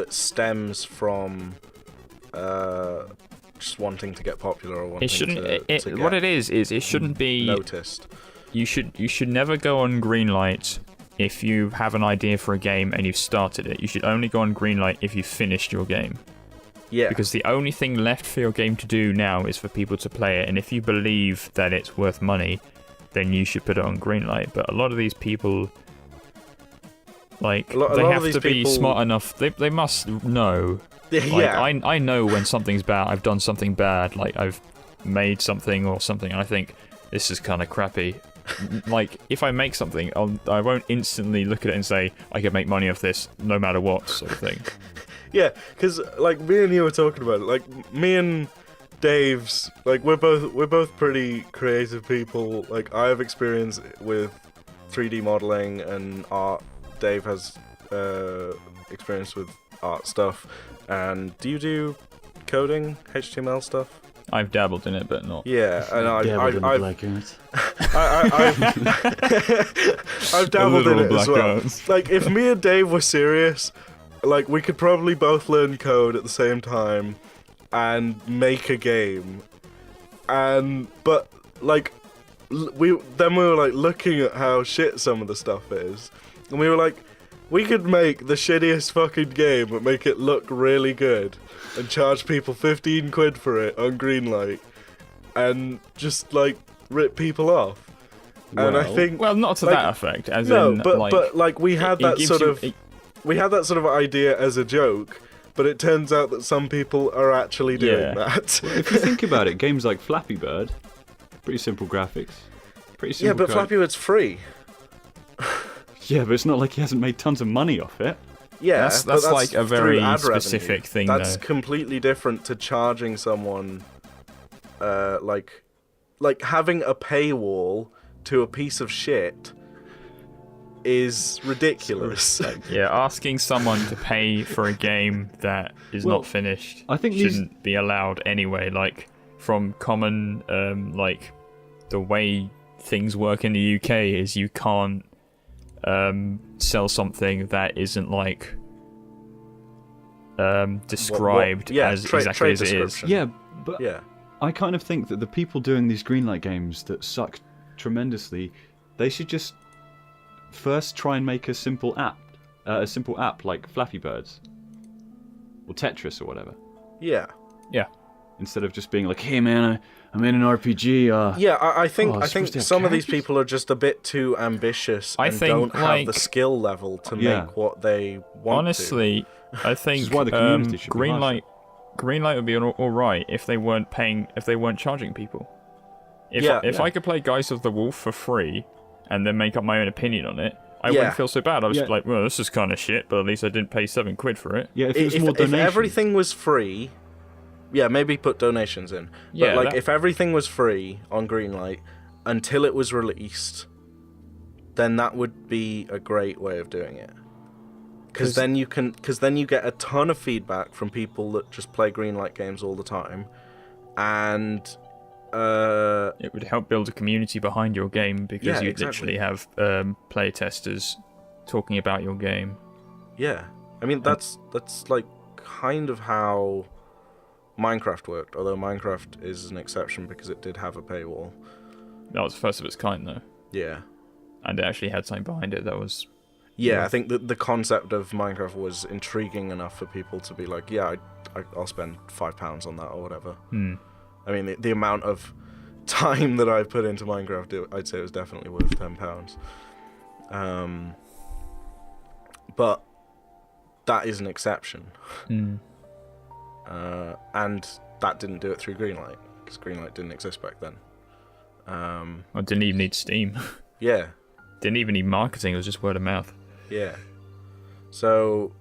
stems from just wanting to get popular or wanting it shouldn't. to get what it is it shouldn't be noticed. You should never go on Greenlight if you have an idea for a game and you've started it. You should only go on Greenlight if you've finished your game. Yeah. Because the only thing left for your game to do now is for people to play it, and if you believe that it's worth money, then you should put it on Greenlight. But a lot of these people, like, they have to be smart enough. They must know. Like, Yeah. I know when something's bad. I've done something bad. Like, I've made something or something, and I think this is kind of crappy. Like, if I make something, I won't instantly look at it and say I can make money off this no matter what, sort of thing. Yeah, because like me and you were talking about it. Like, me and Dave's, like, we're both pretty creative people. Like, I have experience with 3D modeling and art. Dave has experience with art stuff. And do you do coding, HTML stuff? I've dabbled in it, but not. Yeah, and I've I've dabbled in it as well. Like, if me and Dave were serious, like, we could probably both learn code at the same time and make a game. But like, we were like looking at how shit some of the stuff is, and we were like, we could make the shittiest fucking game but make it look really good and charge people 15 quid for it on Greenlight and just like rip people off. And I think, well, not to like, that effect. As no, in, but like we had that gives sort you- of we had that sort of idea as a joke, but it turns out that some people are actually doing that. If you think about it, games like Flappy Bird, pretty simple graphics, pretty simple. Yeah, but code. Flappy Bird's free. Yeah, but it's not like he hasn't made tons of money off it. Yeah, that's but like a very through ad specific revenue. thing, That's though. completely different to charging someone, like having a paywall to a piece of shit is ridiculous. Yeah, asking someone to pay for a game that is Well, not finished I think shouldn't be allowed anyway. Like, from common, like, the way things work in the UK is you can't sell something that isn't, like, described as exactly as it is. Yeah, but Yeah. I kind of think that the people doing these Greenlight games that suck tremendously, they should just first try and make a simple app like Flappy Birds or Tetris or whatever, Yeah. Yeah. instead of just being like, "Hey man, I'm in an RPG." Yeah, I think it's supposed to have some of these characters? people are just a bit too ambitious I and think, don't have the like- skill level to Yeah. make what they want Honestly, I think is why the community should be Greenlight Greenlight would be all right if they weren't charging people. If I could play Geist of the Wolf for free and then make up my own opinion on it, I wouldn't feel so bad. I was like, well, this is kind of shit, but at least I didn't pay £7 for it. Yeah, if it was more donations. If everything was free, maybe put donations in. But if everything was free on Greenlight until it was released, then that would be a great way of doing it. Because then you get a ton of feedback from people that just play Greenlight games all the time, and it would help build a community behind your game because you literally have player testers talking about your game. Yeah, I mean that's like kind of how Minecraft worked. Although Minecraft is an exception because it did have a paywall. That was the first of its kind, though. Yeah, and it actually had something behind it that was. Yeah, I think that the concept of Minecraft was intriguing enough for people to be like, I'll spend £5 on that or whatever. I mean, the amount of time that I put into Minecraft, I'd say it was definitely worth £10. But that is an exception. And that didn't do it through Greenlight, because Greenlight didn't exist back then. I didn't even need Steam. Yeah. Didn't even need marketing, it was just word of mouth. Yeah. So,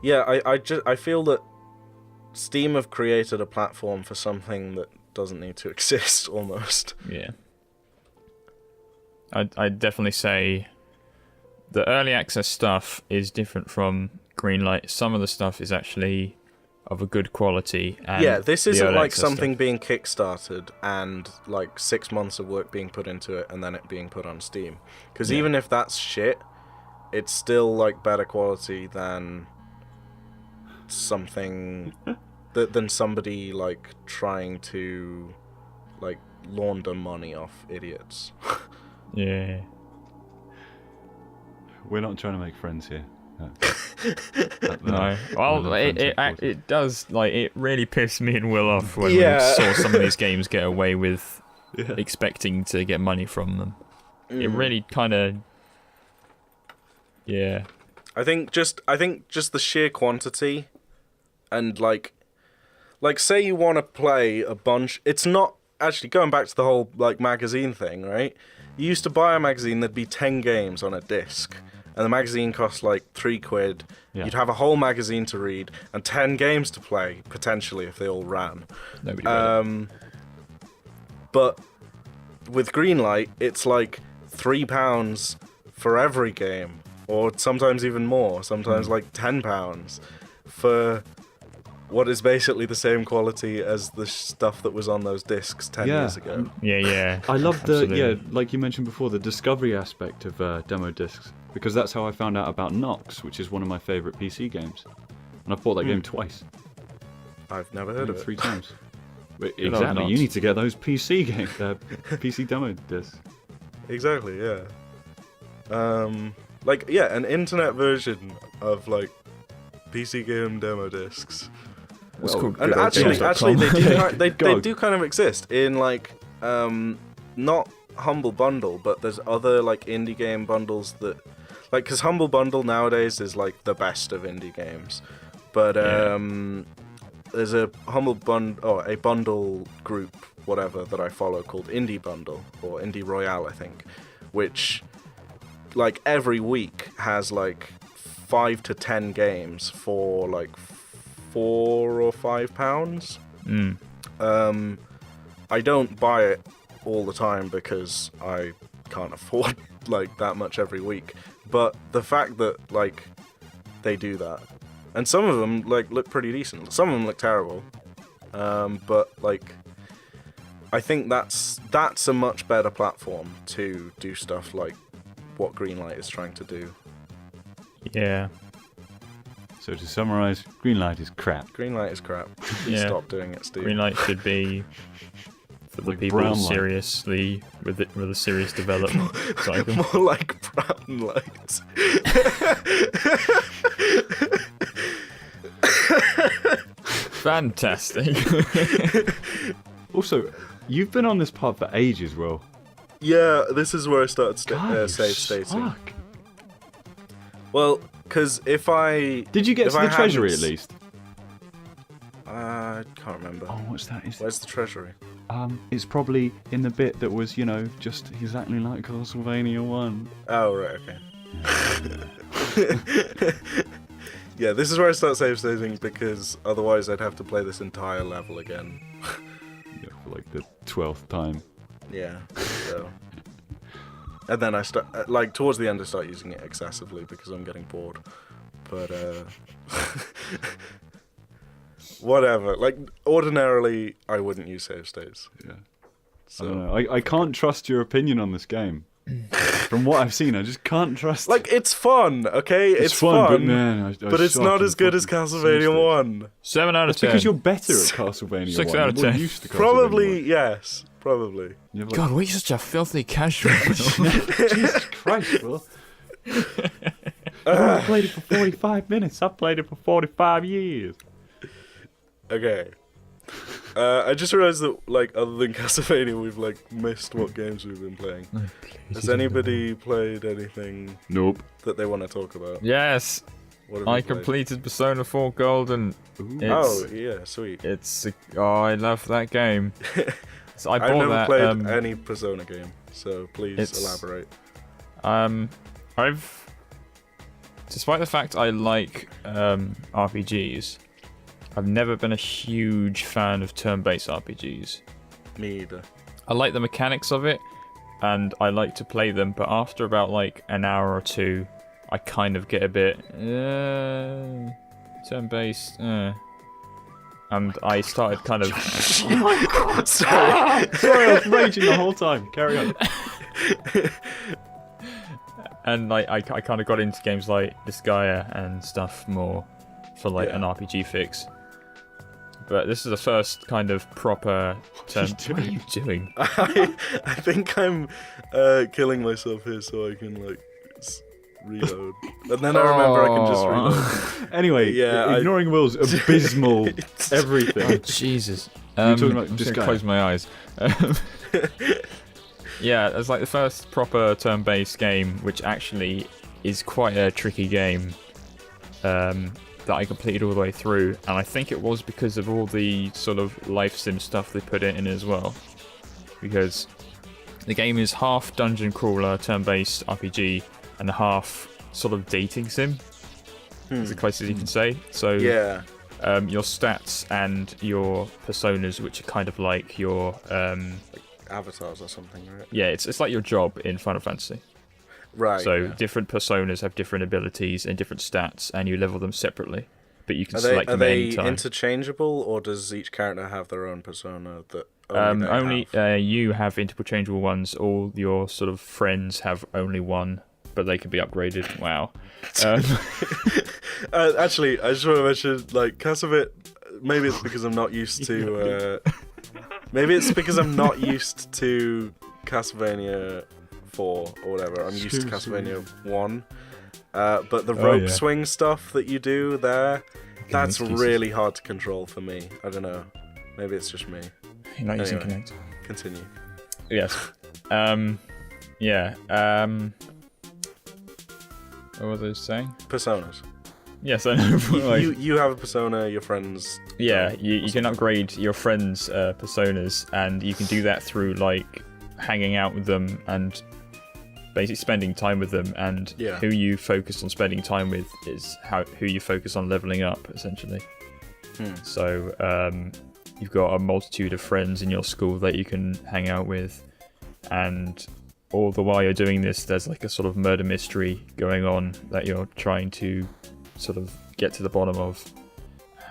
I feel that Steam have created a platform for something that doesn't need to exist, almost. Yeah. I'd definitely say the early access stuff is different from Greenlight. Some of the stuff is actually of a good quality. And this isn't like something being kickstarted and like 6 months of work being put into it and then it being put on Steam. Because even if that's shit, it's still like better quality than something than somebody like trying to like launder money off idiots. Yeah. We're not trying to make friends here. No. Well, it does, like, it really pissed me and Will off when we saw some of these games get away with expecting to get money from them. It really kind of, I think just the sheer quantity, and like say you want to play a bunch. It's not actually going back to the whole like magazine thing, right? You used to buy a magazine, there'd be 10 games on a disc. And the magazine cost like £3. Yeah. You'd have a whole magazine to read and 10 games to play, potentially, if they all ran. Nobody read it. But with Greenlight, it's like £3 for every game. Or sometimes even more. Sometimes like £10 for what is basically the same quality as the stuff that was on those discs 10 years ago. Yeah. I love like you mentioned before, the discovery aspect of demo discs. Because that's how I found out about Nox, which is one of my favourite PC games. And I've bought that game twice. I've never heard of it. 3 times. Exactly, you need to get those PC games, PC demo discs. Exactly, yeah. An internet version of like PC game demo discs. It's called and actually they do kind of exist in like not Humble Bundle, but there's other like indie game bundles that like, because Humble Bundle nowadays is like the best of indie games, but there's a a bundle group whatever that I follow called Indie Bundle or Indie Royale, I think, which like every week has like 5 to 10 games for like £4 or £5. I don't buy it all the time because I can't afford like that much every week, but the fact that like they do that, and some of them like look pretty decent, some of them look terrible, but like I think that's a much better platform to do stuff like what Greenlight is trying to do. Yeah. So to summarise, Greenlight is crap. Greenlight is crap. Please stop doing it, Steve. Greenlight should be for the people seriously with a serious development cycle. More like brown light. Fantastic. Also, you've been on this path for ages, Will. Yeah, this is where I started save stating. Well, because if I... Did you get to the treasury at least? I can't remember. Oh, what's that? Where's the treasury? It's probably in the bit that was, just exactly like Castlevania 1. Oh, right, okay. Yeah, this is where I start saving because otherwise I'd have to play this entire level again. Yeah, for like the 12th time. Yeah, so... And then I start, towards the end I start using it excessively because I'm getting bored. But, whatever. Ordinarily, I wouldn't use save states. Yeah. So. I don't know. I can't trust your opinion on this game. From what I've seen, I just can't trust it. It's fun, okay? It's fun, but man, but it's not as good as Castlevania 1. 7 out of 10. That's because you're better at Castlevania 6 1. out of 10. You're used to Castlevania Probably, 1. yes. Probably. God, we're such a filthy casual. Jesus Christ, Will. I played it for 45 minutes. I've played it for 45 years. Okay. I just realised that, other than Castlevania, we've, missed what games we've been playing. Has anybody played anything Nope. that they want to talk about? Yes, What have I you played? completed Persona 4 Golden. Oh, yeah, sweet. I love that game. So I bought I've never that. played any Persona game, so please elaborate. Despite the fact I like RPGs, I've never been a huge fan of turn-based RPGs. Me either. I like the mechanics of it, and I like to play them, but after about an hour or two, I kind of get a bit turn-based. And I started kind of. Oh my God! Sorry, I was raging the whole time. Carry on. And I kind of got into games like Disgaea and stuff more for an RPG fix. But this is the first kind of proper turn. What are you doing? I think I'm killing myself here so I can reload. And then I remember I can just reload. Anyway, ignoring Will's abysmal everything. Oh, Jesus. You're talking about I'm just Disgaea. gonna close my eyes. Yeah, it's the first proper turn-based game, which actually is quite a tricky game. That I completed all the way through, and I think it was because of all the sort of life sim stuff they put in as well. Because the game is half dungeon crawler, turn-based RPG, and half sort of dating sim. As close as you can say. So Yeah. Your stats and your personas, which are kind of like your Avatars or something, right? yeah, it's like your job in Final Fantasy. Right. So yeah. different personas have different abilities and different stats, and you level them separately. But you can Are select them at they any time. interchangeable, or does each character have their own persona that only they have? You have interchangeable ones. All your sort of friends have only one, but they can be upgraded. Wow. Actually, I just want to mention, Castlevania. Maybe it's because I'm not used to. Maybe it's because I'm not used to Castlevania 4 or whatever. I'm used to Castlevania 1. But the rope swing stuff that you do there, that's really hard to control for me. I don't know. Maybe it's just me. You're not using Anyway. Kinect. Continue. Yes. Yeah. What was I saying? Personas. Yes, I know. You have a persona, your friends. Yeah, you can upgrade your friends' personas, and you can do that through hanging out with them and basically spending time with them. And who you focus on spending time with is who you focus on leveling up, essentially. So you've got a multitude of friends in your school that you can hang out with, and all the while you're doing this, there's a sort of murder mystery going on that you're trying to sort of get to the bottom of.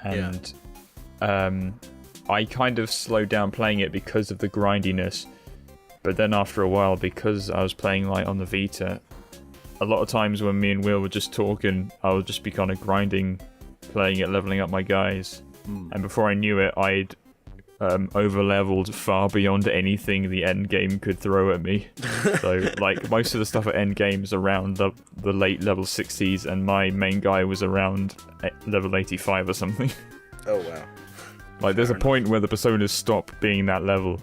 And I kind of slowed down playing it because of the grindiness, but then after a while, because I was playing on the Vita, a lot of times when me and Will were just talking, I would just be kind of grinding, playing it, leveling up my guys, and before I knew it, I'd over-leveled far beyond anything the end game could throw at me. So most of the stuff at end game is around the late level 60s, and my main guy was around level 85 or something. Oh wow. There's a point where the personas stop being that level.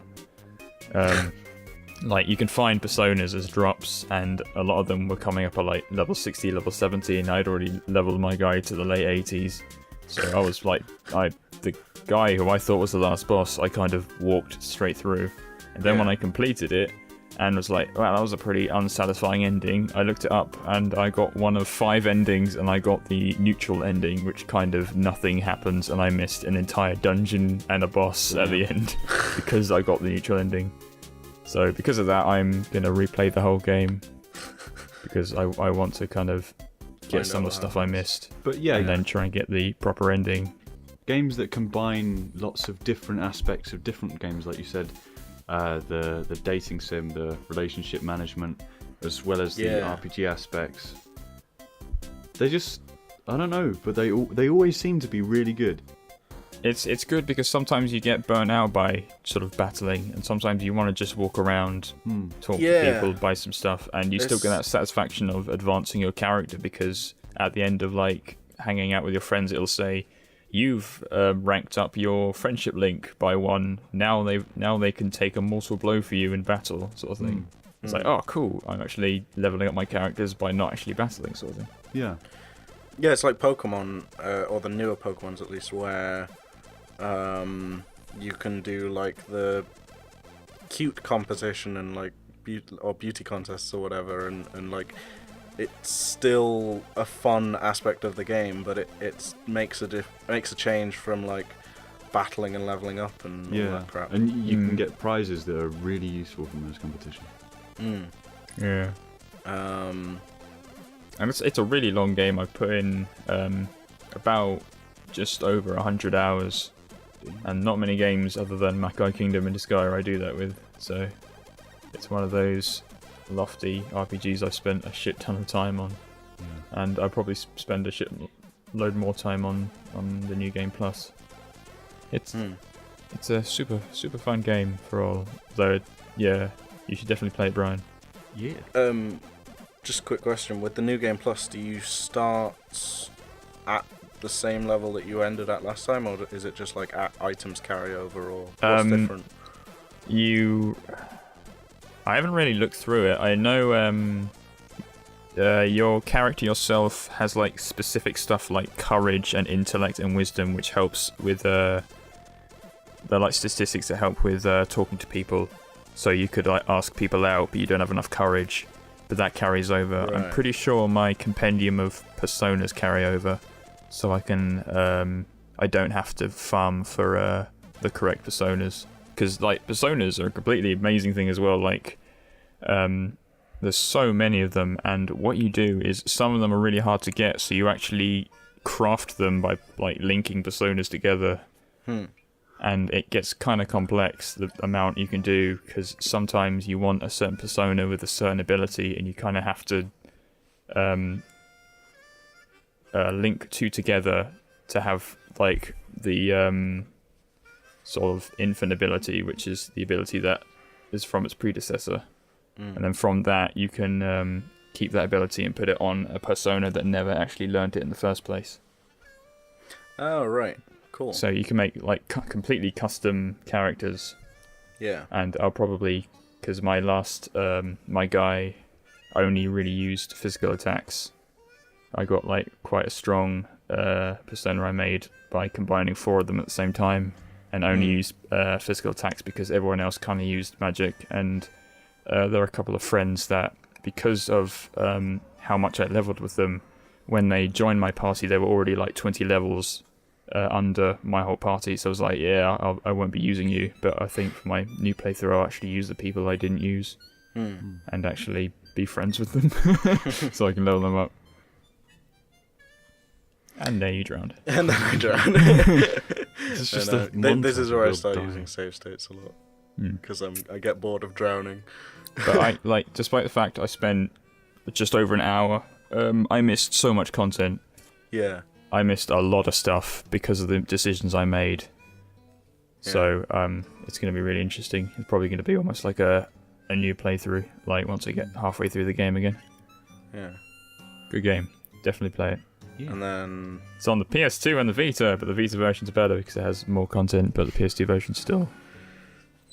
You can find personas as drops, and a lot of them were coming up at level 60, level 70, and I'd already leveled my guy to the late 80s. So I was like, the guy who I thought was the last boss, I kind of walked straight through. And then when I completed it, and was like, wow, that was a pretty unsatisfying ending, I looked it up, and I got one of 5 endings, and I got the neutral ending, which kind of nothing happens, and I missed an entire dungeon and a boss at the end, because I got the neutral ending. So because of that, I'm going to replay the whole game, because I want to kind of get some of the stuff I missed, but and then try and get the proper ending. Games that combine lots of different aspects of different games, like you said, the dating sim, the relationship management, as well as the RPG aspects. They just, I don't know, but they always seem to be really good. It's good because sometimes you get burnt out by sort of battling, and sometimes you want to just walk around, talk to people, buy some stuff, and you still get that satisfaction of advancing your character, because at the end of like hanging out with your friends, it'll say, you've ranked up your friendship link by 1. Now they can take a mortal blow for you in battle, sort of thing. It's like, oh, cool. I'm actually leveling up my characters by not actually battling, sort of thing. Yeah. Yeah, it's like Pokemon, or the newer Pokemons at least, where you can do like the cute competition and like beauty contests or whatever, and like it's still a fun aspect of the game, but it makes a change from like battling and leveling up and all that crap. And you can get prizes that are really useful from those competitions. Yeah. And it's a really long game. I've put in about just over 100 hours, and not many games other than Makai Kingdom and Disgaea I do that with. So it's one of those lofty RPGs I've spent a shit ton of time on, and I'll probably spend a shit load more time on the New Game Plus. It's a super fun game for all. Though, you should definitely play it, Brian. Yeah. Just a quick question: with the New Game Plus, do you start at the same level that you ended at last time, or is it just like items carry over, or what's different? I haven't really looked through it. I know your character yourself has like specific stuff like courage and intellect and wisdom, which helps with the like statistics that help with talking to people. So you could like ask people out, but you don't have enough courage, but that carries over. Right. I'm pretty sure my compendium of personas carry over, so I can I don't have to farm for the correct personas. Because like personas are a completely amazing thing as well. Like, there's so many of them, and what you do is some of them are really hard to get. So you actually craft them by like linking personas together, and it gets kind of complex the amount you can do. Because sometimes you want a certain persona with a certain ability, and you kind of have to link 2 together to have like the sort of infinite ability, which is the ability that is from its predecessor. And then from that you can keep that ability and put it on a persona that never actually learned it in the first place. Oh, right. Cool. So you can make like completely custom characters. Yeah. And I'll probably, because my last my guy only really used physical attacks, I got like quite a strong persona I made by combining 4 of them at the same time, and only used physical attacks because everyone else kind of used magic. And there are a couple of friends that, because of how much I leveled with them, when they joined my party, they were already like 20 levels under my whole party. So I was like, I won't be using you, but I think for my new playthrough, I'll actually use the people I didn't use and actually be friends with them so I can level them up. And there you drowned. And then I drowned. It's just this is where I start using save states a lot, because I get bored of drowning. But I like, despite the fact I spent just over an hour, I missed so much content. Yeah. I missed a lot of stuff because of the decisions I made. Yeah. So it's going to be really interesting. It's probably going to be almost like a new playthrough, like once I get halfway through the game again. Yeah. Good game. Definitely play it. Yeah. And then it's on the PS2 and the Vita, but the Vita version's better because it has more content, but the PS2 version's still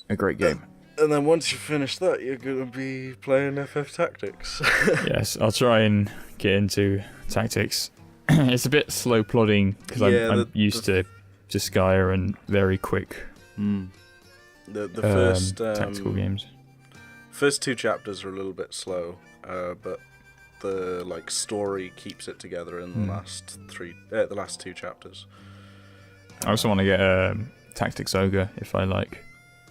a great game. And then once you finish that, you're going to be playing FF Tactics. Yes, I'll try and get into Tactics. it's a bit slow plodding because I'm used to Skyer and very quick. The first tactical games. First 2 chapters are a little bit slow, but the story keeps it together in the last 2 chapters. I also want to get Tactics Ogre if I like.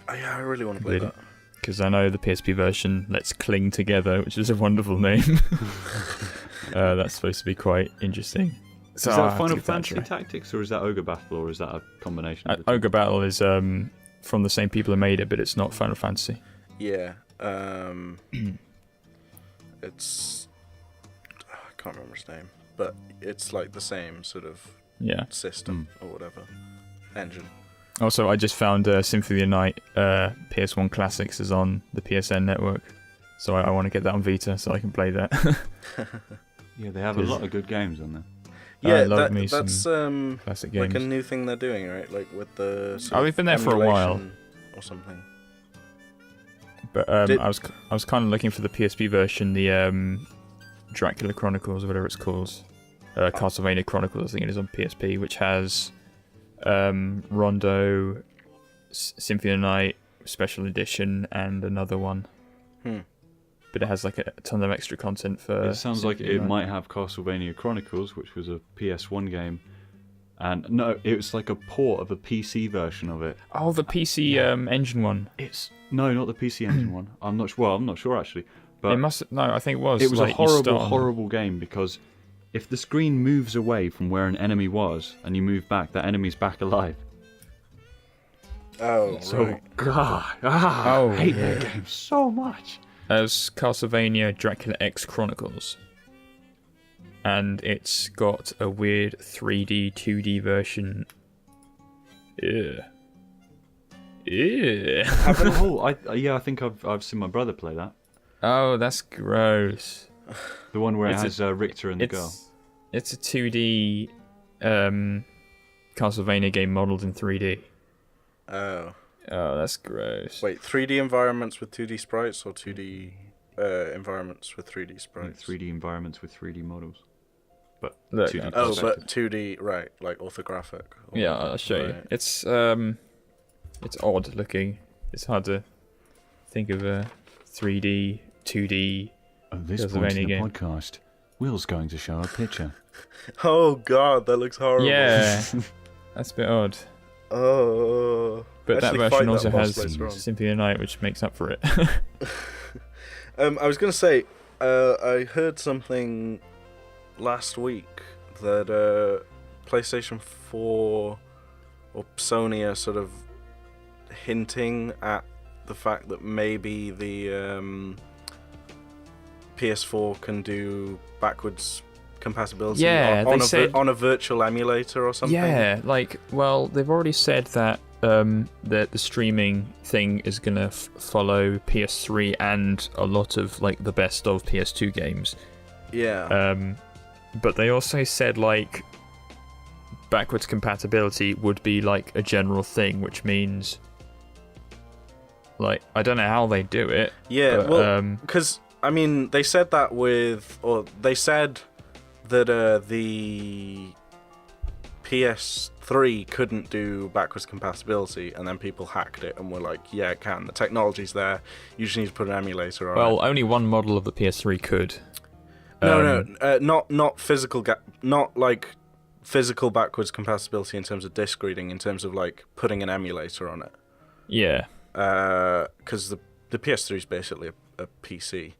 Oh, yeah, I really want to play that. Because I know the PSP version lets Cling Together, which is a wonderful name. That's supposed to be quite interesting. So is that Final Fantasy Tactics, or is that Ogre Battle, or is that a combination of the two? Ogre Battle is from the same people who made it, but it's not Final Fantasy. Yeah. It's... I can't remember his name, but it's like the same sort of system or whatever. Engine. Also, I just found Symphony of the Night PS1 Classics is on the PSN network, so I want to get that on Vita so I can play that. Yeah, they have a lot of good games on there. Yeah, that's classic games. Like a new thing they're doing, right? Like with the we've been there for a while or something. But I was kind of looking for the PSP version, the Dracula Chronicles or whatever it's called, Castlevania Chronicles, I think it is on PSP, which has Rondo, Symphony of the Night Special Edition, and another one. But it has like a ton of extra content for... It sounds like it might have Castlevania Chronicles, which was a PS1 game. And no, it was like a port of a PC version of it. Oh, the PC engine one. No, not the PC engine one. I'm not sure actually. But it must... No, I think it was. It was a horrible game because if the screen moves away from where an enemy was and you move back, that enemy's back alive. Oh, so, right. God, I hate that game so much. As Castlevania Dracula X Chronicles. And it's got a weird 3D, 2D version. Ew. I think I've seen my brother play that. Oh, that's gross. The one where it has Richter and the girl. It's a 2D Castlevania game modelled in 3D. Oh, that's gross. Wait, 3D environments with 2D sprites or 2D environments with 3D sprites? 3D environments with 3D models. But look, 2D but 2D, right, like orthographic. Yeah, I'll show you. It's odd looking. It's hard to think of a 3D, 2D At this point in the podcast, Will's going to show a picture. Oh god, that looks horrible. Yeah, that's a bit odd. Oh. But that version also has Symphony of the Night, which makes up for it. I was going to say, I heard something last week that PlayStation 4 or Sony are sort of hinting at the fact that maybe the PS4 can do backwards compatibility on a virtual emulator or something. Yeah, they've already said that the streaming thing is going to follow PS3 and a lot of the best of PS2 games. Yeah. But they also said backwards compatibility would be a general thing, which means I don't know how they do it. Yeah, well, because they said that they said that the PS3 couldn't do backwards compatibility, and then people hacked it and were like, yeah, it can. The technology's there. You just need to put an emulator on it. Well, only one model of the PS3 could. Not physical, not physical backwards compatibility in terms of disc reading, in terms of putting an emulator on it. Yeah. Because the PS3 is basically a PC.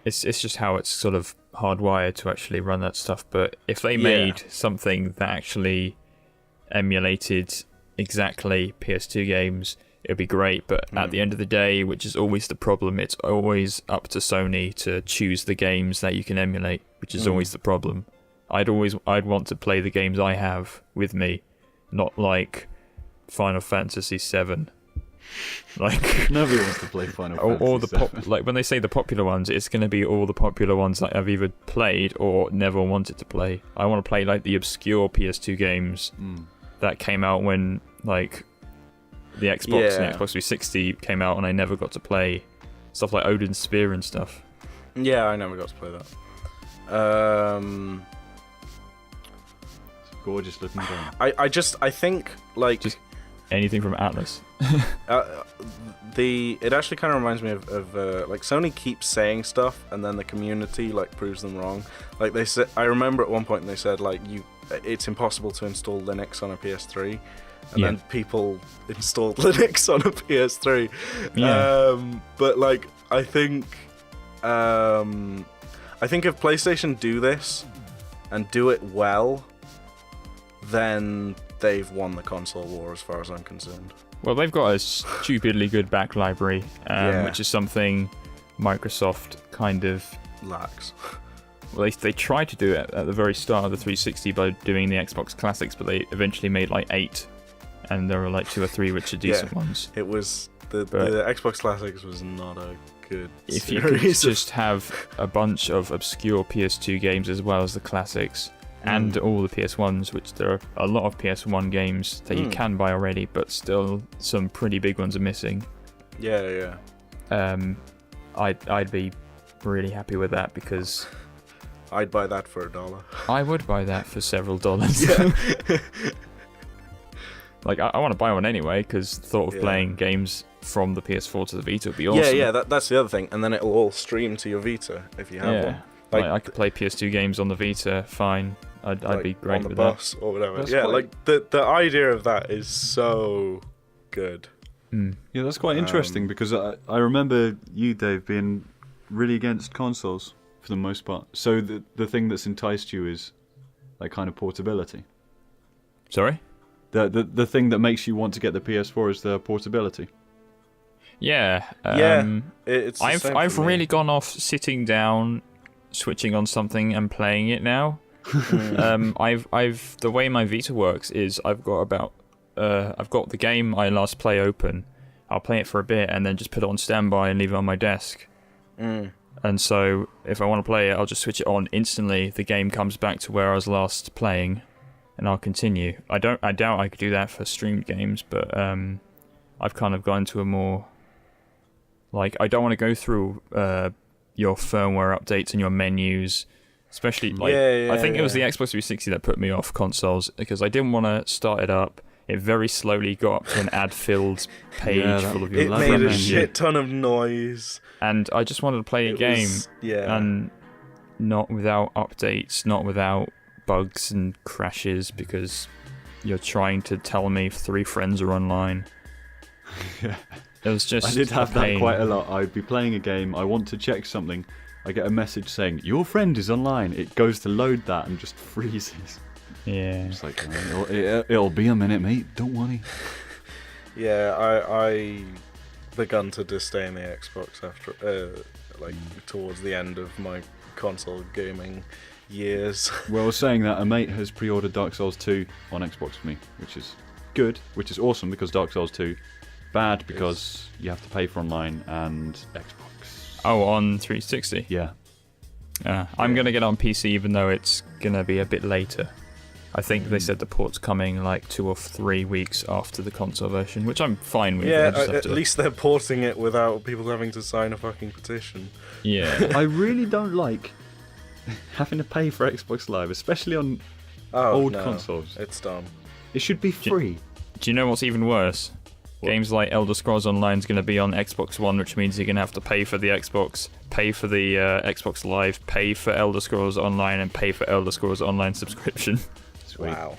It's just how it's sort of hardwired to actually run that stuff. But if they made something that actually emulated exactly PS2 games, it'd be great. But at the end of the day, which is always the problem, it's always up to Sony to choose the games that you can emulate, which is always the problem. I'd want to play the games I have with me, not Final Fantasy VII. Nobody wants to play Final Fantasy VII. When they say the popular ones, it's going to be all the popular ones that I've either played or never wanted to play. I want to play the obscure PS2 games that came out when the Xbox and the Xbox 360 came out, and I never got to play stuff like Odin's Spear and stuff. Yeah, I never got to play that. gorgeous looking game. I think like Just anything from Atlas. it actually kind of reminds me of like Sony keeps saying stuff and then the community like proves them wrong. Like they said, I remember at one point they said like it's impossible to install Linux on a PS3, and then people installed Linux on a PS3. But like I think if PlayStation do this and do it well, then they've won the console war as far as I'm concerned. Well, they've got a stupidly good back library, which is something Microsoft kind of lacks. Well, they tried to do it at the very start of the 360 by doing the Xbox Classics, but they eventually made like 8, and there were like 2 or 3 which are decent ones. It was the Xbox Classics was not a good If series. you could just have a bunch of obscure PS2 games as well as the Classics, and all the PS1s, which there are a lot of PS1 games that you can buy already, but still some pretty big ones are missing. Yeah. I'd be really happy with that, because I'd buy that for $1. I would buy that for several dollars. Yeah. Like, I want to buy one anyway, because the thought of playing games from the PS4 to the Vita would be awesome. Yeah, that's the other thing. And then it'll all stream to your Vita if you have one. Like, I could play PS2 games on the Vita, fine. I'd like be great on the with bus or whatever. That's yeah, quite... like the idea of that is so good. Yeah, that's quite interesting, because I remember you, Dave, being really against consoles for the most part. So the thing that's enticed you is like kind of portability. Sorry? The thing that makes you want to get the PS4 is the portability. Yeah. It's the same I've for me. really gone off sitting down, switching on something and playing it now. I've the way my Vita works is I've got the game I last play open. I'll play it for a bit and then just put it on standby and leave it on my desk. And so if I want to play it, I'll just switch it on instantly. The game comes back to where I was last playing, and I'll continue. I doubt I could do that for streamed games, but I've kind of gone to a more like, I don't want to go through your firmware updates and your menus. Especially, like, I think it was the Xbox 360 that put me off consoles, because I didn't want to start it up. It very slowly got up to an ad-filled page full of your It made a shit ton of noise. And I just wanted to play a game. And not without updates, not without bugs and crashes, because you're trying to tell me 3 friends are online. It was just I did have that quite a lot. I'd be playing a game, I want to check something, I get a message saying, your friend is online. It goes to load that and just freezes. Yeah. It's like, it'll be a minute, mate. Don't worry. Yeah, I begun to disdain the Xbox after, towards the end of my console gaming years. Well, saying that, a mate has pre-ordered Dark Souls 2 on Xbox for me, which is good, which is awesome, because Dark Souls 2, bad because you have to pay for online and Xbox. Oh, on 360? Yeah. I'm going to get on PC, even though it's going to be a bit later. I think they said the port's coming like 2 or 3 weeks after the console version, which I'm fine with. Yeah, at least they're porting it without people having to sign a fucking petition. Yeah. I really don't like having to pay for Xbox Live, especially on old consoles. It's dumb. It should be free. Do you know what's even worse? Games like Elder Scrolls Online is going to be on Xbox One, which means you're going to have to pay for the Xbox, pay for the Xbox Live, pay for Elder Scrolls Online, and pay for Elder Scrolls Online subscription. Sweet. Wow.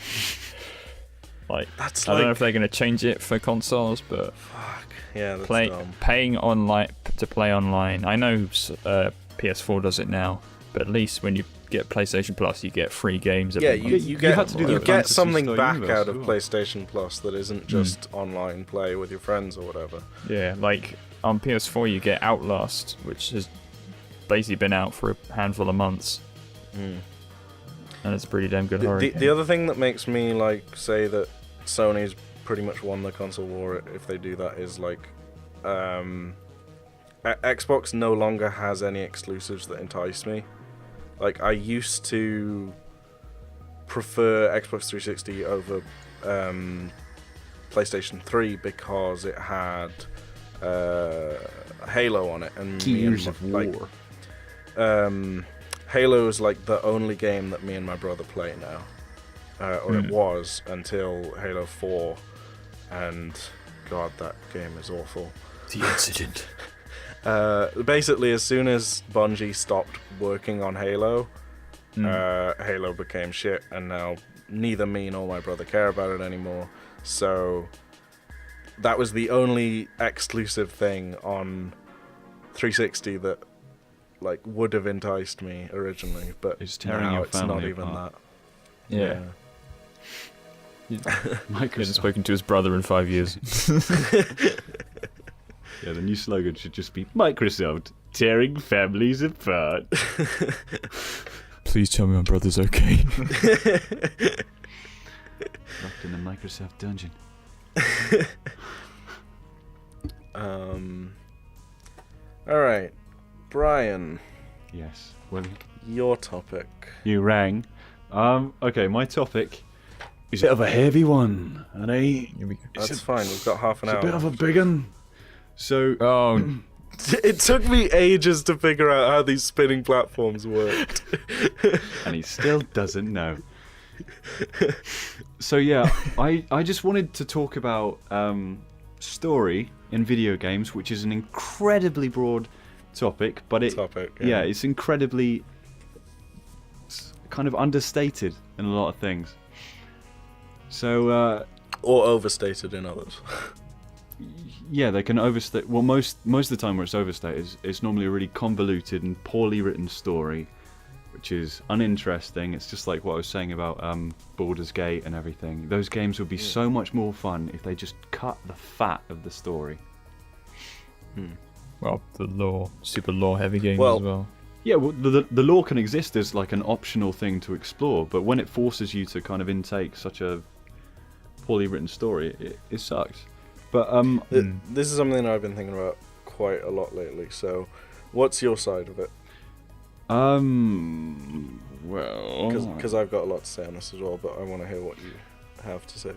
I don't know if they're going to change it for consoles, but fuck. Yeah, that's dumb. Paying online to play online. I know PS4 does it now, but at least when you get PlayStation Plus, you get free games. Yeah, you get something Star back Universe out of as well. PlayStation Plus that isn't just online play with your friends or whatever. Yeah, like on PS4 you get Outlast, which has basically been out for a handful of months. And it's a pretty damn good horror game. The other thing that makes me like say that Sony's pretty much won the console war if they do that is like Xbox no longer has any exclusives that entice me. Like, I used to prefer Xbox 360 over PlayStation 3 because it had Halo on it, and Gears of War. Halo is like the only game that me and my brother play now. or it was until Halo 4, and God, that game is awful. The incident. Basically, as soon as Bungie stopped working on Halo, Halo became shit, and now neither me nor my brother care about it anymore. So that was the only exclusive thing on 360 that like would have enticed me originally, but It's tearing now your it's not family even apart. that. Yeah. He Microsoft. hasn't spoken to his brother in 5 years. Yeah, the new slogan should just be Microsoft tearing families apart. Please tell me my brother's okay. Locked in a Microsoft dungeon. All right, Brian, Yes. Well, your topic. you rang. Okay, my topic is a bit of a heavy one, and That's fine. We've got half an it's hour. a bit of a big one. So, Oh, It took me ages to figure out how these spinning platforms worked. and he still doesn't know. So yeah, I just wanted to talk about story in video games, which is an incredibly broad topic, but Yeah. it's incredibly kind of understated in a lot of things. So Or overstated in others. yeah, they can overstate. Well, most of the time where it's overstated, it's normally a really convoluted and poorly written story, which is uninteresting. It's just like what I was saying about Baldur's Gate and everything. Those games would be so much more fun if they just cut the fat of the story. well, the lore, super lore-heavy games Well- as well. Yeah, well, the lore can exist as like an optional thing to explore, but when it forces you to kind of intake such a poorly written story, it sucks. But This is something I've been thinking about quite a lot lately. So, what's your side of it? well, Because I've got a lot to say on this as well, but I want to hear what you have to say.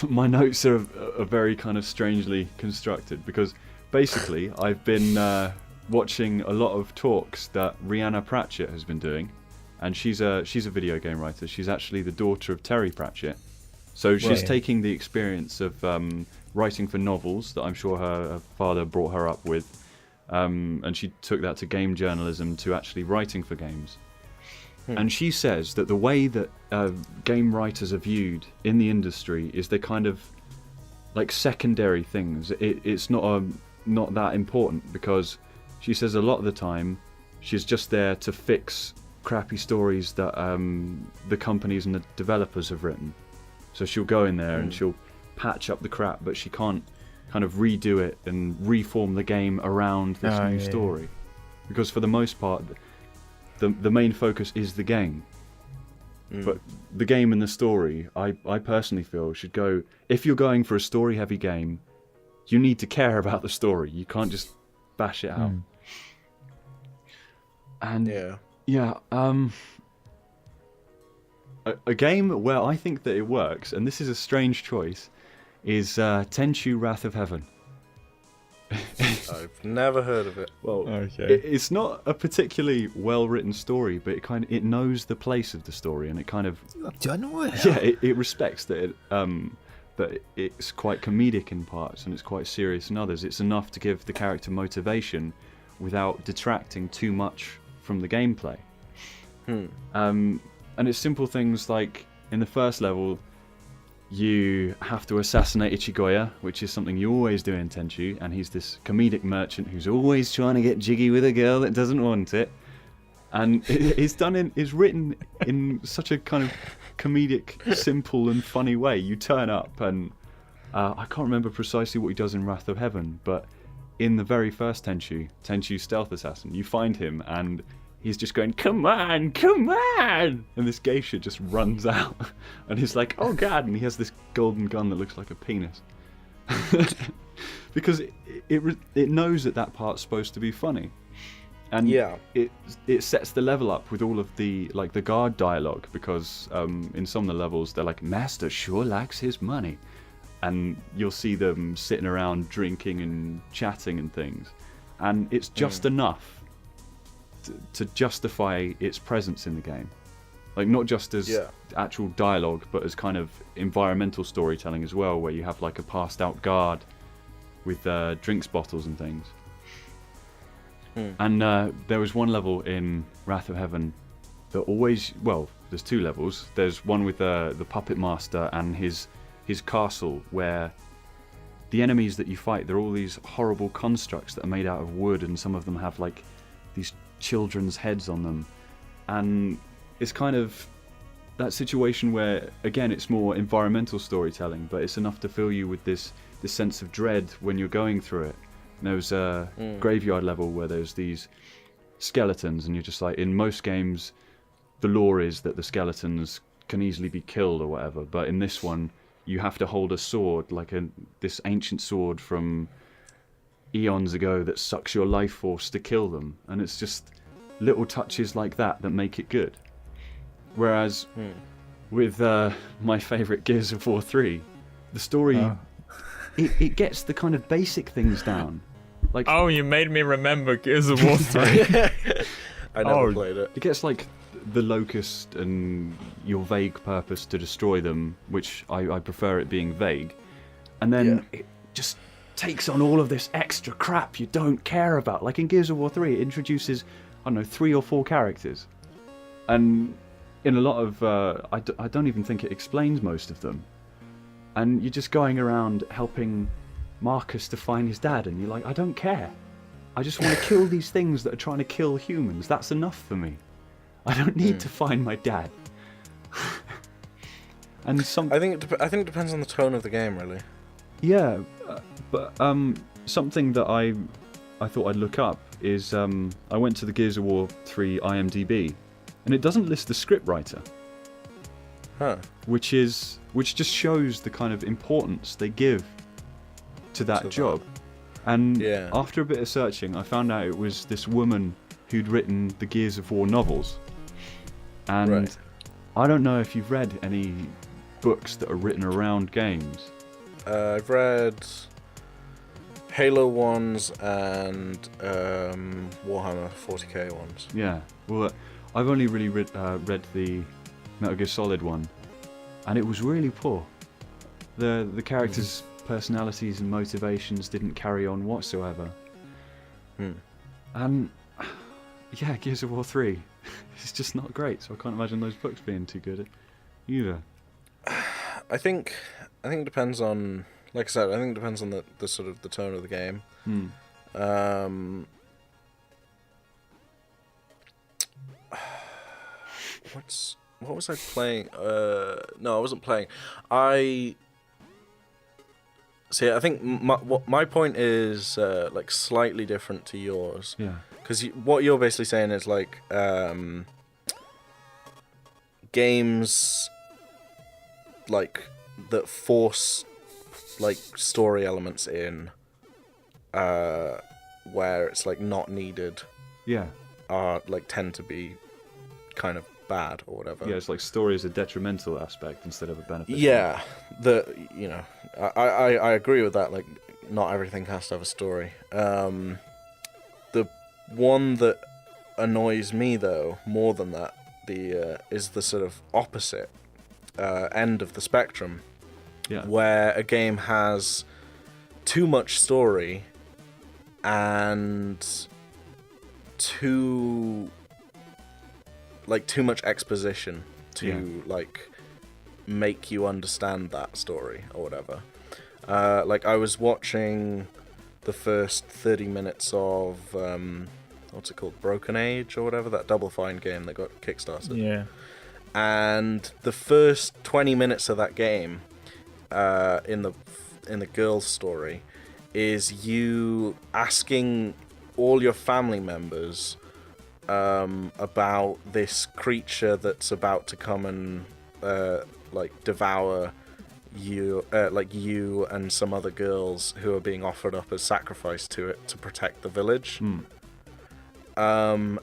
my notes are very kind of strangely constructed because basically I've been watching a lot of talks that Rhianna Pratchett has been doing, and she's a video game writer. She's actually the daughter of Terry Pratchett, so she's Right. taking the experience of writing for novels that I'm sure her father brought her up with, and she took that to game journalism, to actually writing for games. And she says that the way that game writers are viewed in the industry is they're kind of like secondary things. It's not that important, because she says a lot of the time she's just there to fix crappy stories that the companies and the developers have written. So she'll go in there and she'll patch up the crap, but she can't kind of redo it and reform the game around this new story. Because for the most part, the main focus is the game. But the game and the story, I personally feel, should go... If you're going for a story-heavy game, you need to care about the story. You can't just bash it out. And Yeah. a game where I think that it works, and this is a strange choice, is Tenchu Wrath of Heaven. I've never heard of it. Well, Okay. it's not a particularly well-written story, but it knows the place of the story, and it kind of it respects that that it's quite comedic in parts and it's quite serious in others. It's enough to give the character motivation without detracting too much from the gameplay. And it's simple things like, in the first level, you have to assassinate Ichigoya, which is something you always do in Tenchu, and he's this comedic merchant who's always trying to get jiggy with a girl that doesn't want it. And it's written in such a kind of comedic, simple and funny way. You turn up and I can't remember precisely what he does in Wrath of Heaven, but in the very first Tenchu Stealth Assassin, you find him and he's just going, come on, and this geisha just runs out and he's like, oh god, and he has this golden gun that looks like a penis. Because it knows that part's supposed to be funny. And it sets the level up with all of the guard dialogue, because in some of the levels they're like, Master sure likes his money, and you'll see them sitting around drinking and chatting and things, and it's just enough to justify its presence in the game. Like, not just as actual dialogue, but as kind of environmental storytelling as well, where you have like a passed out guard with drinks bottles and things. And there was one level in Wrath of Heaven that always, well, there's two levels. There's one with the puppet master and his castle, where the enemies that you fight, they're all these horrible constructs that are made out of wood, and some of them have like these children's heads on them. And it's kind of that situation where, again, it's more environmental storytelling, but it's enough to fill you with this sense of dread when you're going through it. And there was a graveyard level where there's these skeletons, and you're just like, in most games, the lore is that the skeletons can easily be killed or whatever, but in this one, you have to hold a sword, like this ancient sword from eons ago that sucks your life force to kill them. And it's just little touches like that make it good. Whereas with my favourite Gears of War 3, the story, it gets the kind of basic things down. Like, oh, you made me remember Gears of War 3. I never played it. It gets like the Locust and your vague purpose to destroy them, which I prefer it being vague. And then it just takes on all of this extra crap you don't care about. Like in Gears of War 3, it introduces, I don't know, 3 or 4 characters. And in a lot of, I don't even think it explains most of them. And you're just going around helping Marcus to find his dad, and you're like, I don't care. I just want to kill these things that are trying to kill humans. That's enough for me. I don't need to find my dad. And I think it depends on the tone of the game, really. Yeah, but something that I thought I'd look up is I went to the Gears of War 3 IMDb, and it doesn't list the scriptwriter. Huh. Which just shows the kind of importance they give to that job. And after a bit of searching, I found out it was this woman who'd written the Gears of War novels. And I don't know if you've read any books that are written around games. I've read Halo ones and Warhammer 40k ones. Yeah, well, I've only really read the Metal Gear Solid one, and it was really poor. The characters' personalities and motivations didn't carry on whatsoever. And yeah, Gears of War 3 is just not great, so I can't imagine those books being too good either. I think it depends on, like I said, I think it depends on the sort of the tone of the game. What was I playing? No, I wasn't playing. I think my point is like slightly different to yours. Yeah. Because what you're basically saying is like games like that force like story elements in where it's like not needed. Yeah. Are like tend to be kind of bad or whatever. Yeah, it's like story is a detrimental aspect instead of a benefit. Yeah, I agree with that. Like, not everything has to have a story. The one that annoys me though more than that is the sort of opposite end of the spectrum. Yeah. Where a game has too much story and too much exposition to like make you understand that story or whatever. Like I was watching the first 30 minutes of what's it called, Broken Age or whatever, that Double Fine game that got kickstarted. Yeah. And the first 20 minutes of that game, in the girl's story, is you asking all your family members about this creature that's about to come and like devour you, like you and some other girls who are being offered up as sacrifice to it to protect the village. And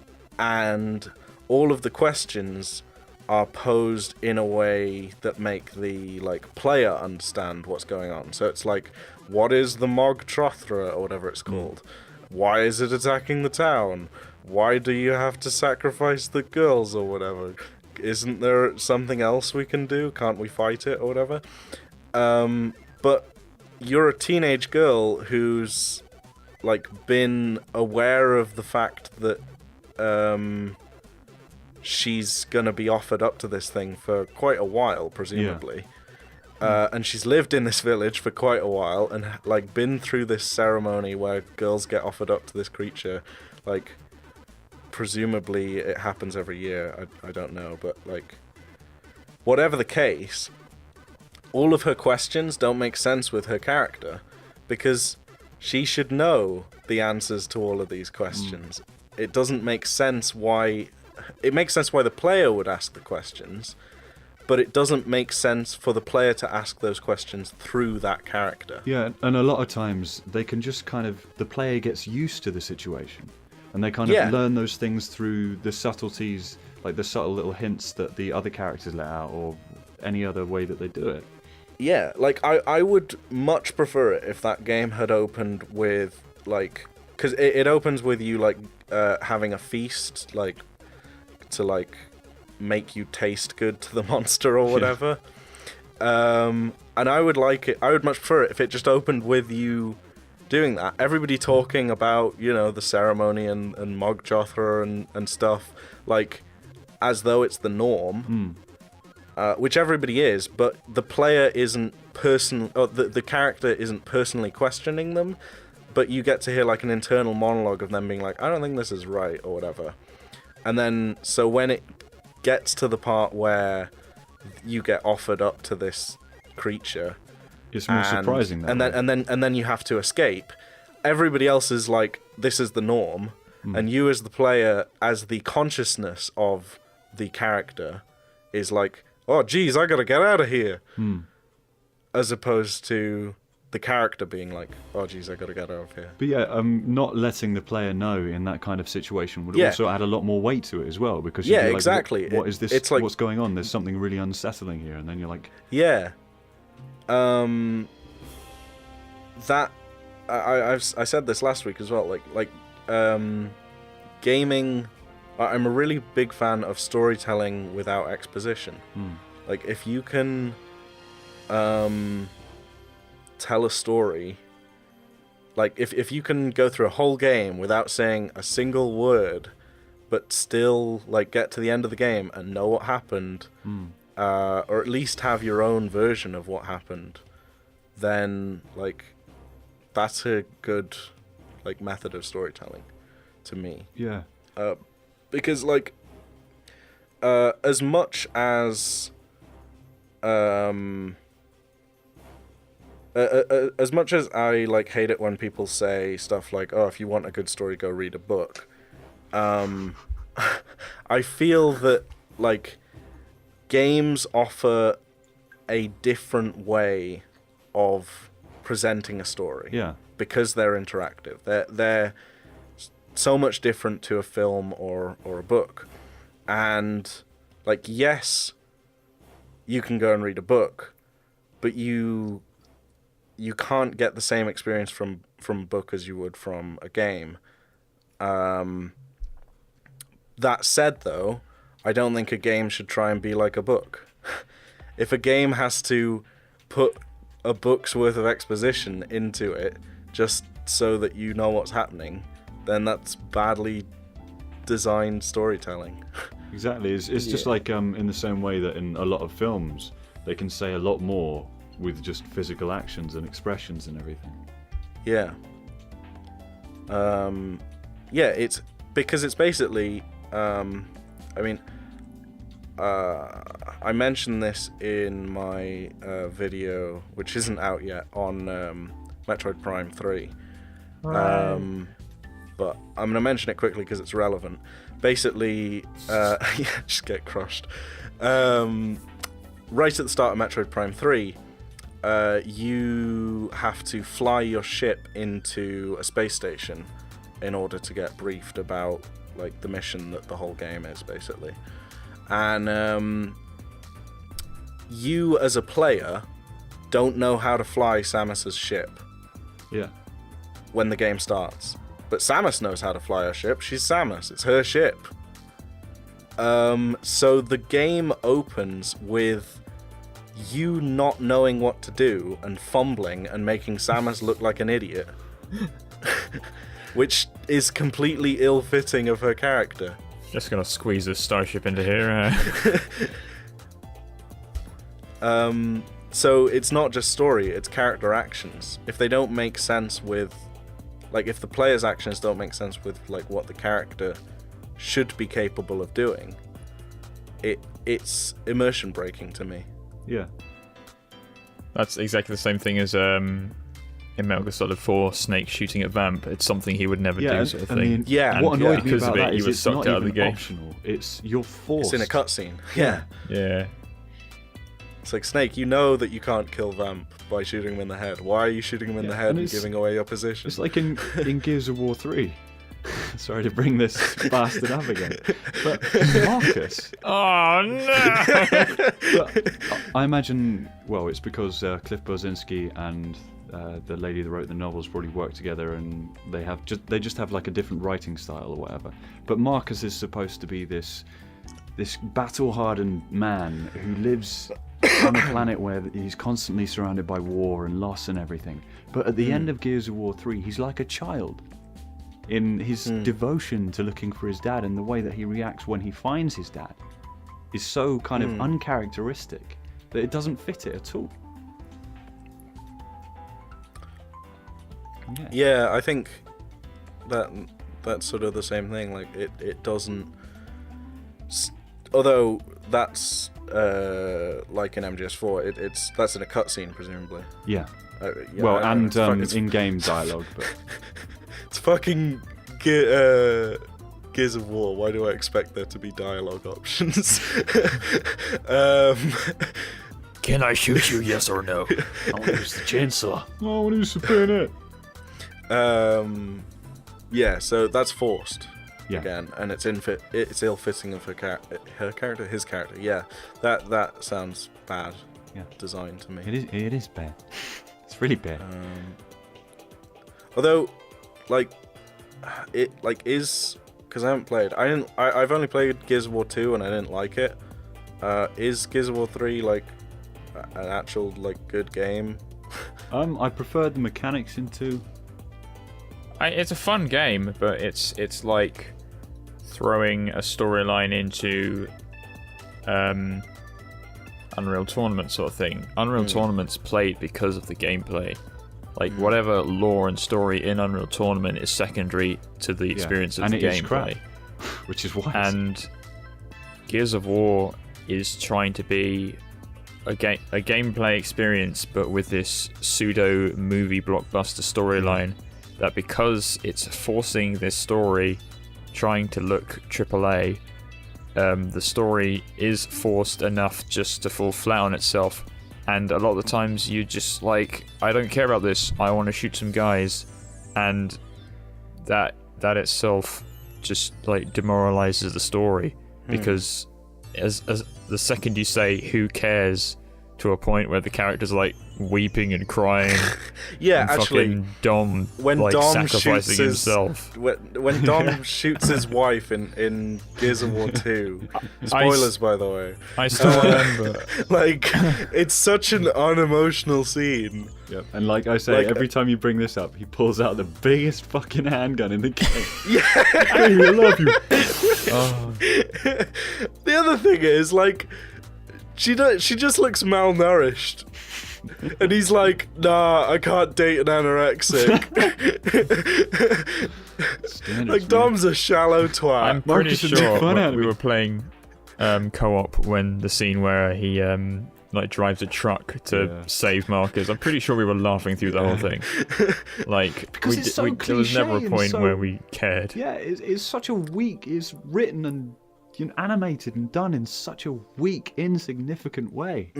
all of the questions are posed in a way that make the like player understand what's going on. So it's like, what is the Mog Trothra or whatever it's called? Why is it attacking the town? Why do you have to sacrifice the girls or whatever? isn't there something else we can do? Can't we fight it or whatever? But you're a teenage girl who's like been aware of the fact that she's gonna be offered up to this thing for quite a while, presumably. And she's lived in this village for quite a while and like been through this ceremony where girls get offered up to this creature. Like, presumably it happens every year. I don't know, but like, whatever the case, all of her questions don't make sense with her character because she should know the answers to all of these questions. It doesn't make sense why... It makes sense why the player would ask the questions, but it doesn't make sense for the player to ask those questions through that character. Yeah, and a lot of times they can just kind of... The player gets used to the situation, and they kind of learn those things through the subtleties, like the subtle little hints that the other characters let out, or any other way that they do it. Yeah, like, I would much prefer it if that game had opened with, like... Because it opens with you, like, having a feast, like, to, like, make you taste good to the monster or whatever. And I would like it... I would much prefer it if it just opened with you doing that. Everybody talking about, you know, the ceremony and Mogjothra and stuff, like, as though it's the norm. Which everybody is, but the player isn't the character isn't personally questioning them, but you get to hear like an internal monologue of them being like, I don't think this is right, or whatever. And then, so when it gets to the part where you get offered up to this creature, it's more surprising that and then you have to escape. Everybody else is like, this is the norm, and you as the player, as the consciousness of the character, is like, oh, geez, I gotta get out of here. As opposed to the character being like, oh, geez, I gotta get out of here. But yeah, not letting the player know in that kind of situation would also add a lot more weight to it as well, because you'd be like, exactly. What is this? It's like, what's going on? There's something really unsettling here, and then you're like, yeah. That I said this last week as well. Like gaming. I'm a really big fan of storytelling without exposition. Like, if you can tell a story, like if you can go through a whole game without saying a single word, but still like get to the end of the game and know what happened, or at least have your own version of what happened, then like that's a good like method of storytelling to me. Yeah. Because like as much as I like hate it when people say stuff like, oh, if you want a good story, go read a book, I feel that like games offer a different way of presenting a story. Yeah. Because they're interactive. They're so much different to a film or a book. And like, yes, you can go and read a book, but you can't get the same experience from a book as you would from a game. That said, though, I don't think a game should try and be like a book. If a game has to put a book's worth of exposition into it just so that you know what's happening, then that's badly designed storytelling. Exactly. It's just like in the same way that in a lot of films they can say a lot more with just physical actions and expressions and everything. Yeah. It's because it's basically I mentioned this in my video, which isn't out yet, on Metroid Prime 3. Right. But I'm going to mention it quickly because it's relevant. Basically, just get crushed. Right at the start of Metroid Prime 3, you have to fly your ship into a space station in order to get briefed about like the mission that the whole game is, basically. And you as a player don't know how to fly Samus's ship. Yeah. When the game starts. But Samus knows how to fly her ship. She's Samus. It's her ship. So the game opens with you not knowing what to do and fumbling and making Samus look like an idiot. Which is completely ill-fitting of her character. Just gonna squeeze this starship into here. So it's not just story, it's character actions. If they don't make sense with... Like, if the player's actions don't make sense with, like, what the character should be capable of doing, it's immersion breaking to me. Yeah. That's exactly the same thing as in Metal Gear Solid 4, Snake shooting at Vamp. It's something he would never do, sort of thing. I mean, yeah. What annoyed me because about of it, that he is was it's sucked not out of the even game. optional. It's you're forced. It's in a cutscene. Yeah. Yeah. It's like, Snake, you know that you can't kill Vamp by shooting him in the head. Why are you shooting him in the head and giving away your position? It's like in Gears of War 3. Sorry to bring this bastard up again. But Marcus... Oh, no! But I imagine, well, it's because Cliff Bozinski and the lady that wrote the novels probably work together, and they just have like a different writing style or whatever. But Marcus is supposed to be this battle-hardened man who lives on a planet where he's constantly surrounded by war and loss and everything. But at the end of Gears of War 3, he's like a child in his devotion to looking for his dad, and the way that he reacts when he finds his dad is so kind of uncharacteristic that it doesn't fit it at all. Yeah, I think that's sort of the same thing. Like it doesn't. Although that's like in MGS4, that's in a cutscene presumably. Yeah. Yeah, well, and it's in-game dialogue, but it's fucking Gears of War. Why do I expect there to be dialogue options? Can I shoot you, yes or no? I want to use the chainsaw. I want to use the bayonet. Yeah, so that's forced. Yeah. Again, and it's ill-fitting of her character, his character. Yeah, that sounds bad. Yeah. Design to me. It is bad. It's really bad. Although, like, it like is because I haven't played. I've only played Gears of War 2 and I didn't like it. Is Gears of War 3 like an actual like good game? I preferred the mechanics in 2. It's a fun game, but it's like throwing a storyline into Unreal Tournament sort of thing. Unreal Tournament's played because of the gameplay. Like whatever lore and story in Unreal Tournament is secondary to the experience of the gameplay, which is why. And Gears of War is trying to be a gameplay experience, but with this pseudo movie blockbuster storyline. That because it's forcing this story, trying to look AAA, the story is forced enough just to fall flat on itself. And a lot of the times you just like, I don't care about this, I want to shoot some guys. And that itself just like demoralizes the story. Because as the second you say who cares to a point where the character's like weeping and crying. Yeah, and actually, fucking Dom when like Dom sacrificing himself. When Dom shoots his wife in Gears of War 2, spoilers by the way. I still remember. Like, it's such an unemotional scene. Yep. And like I say, every time you bring this up, he pulls out the biggest fucking handgun in the game. Yeah, Baby, I love you. Oh. The other thing is, like, she just looks malnourished. And he's like, nah, I can't date an anorexic. Like, Dom's a shallow twat. I'm pretty Marcus sure when we were playing co-op when the scene where he like drives a truck to save Marcus. I'm pretty sure we were laughing through the whole thing. Like, because it's so there was never a cliché point and where we cared. Yeah, it's such a weak. It's written and animated and done in such a weak, insignificant way.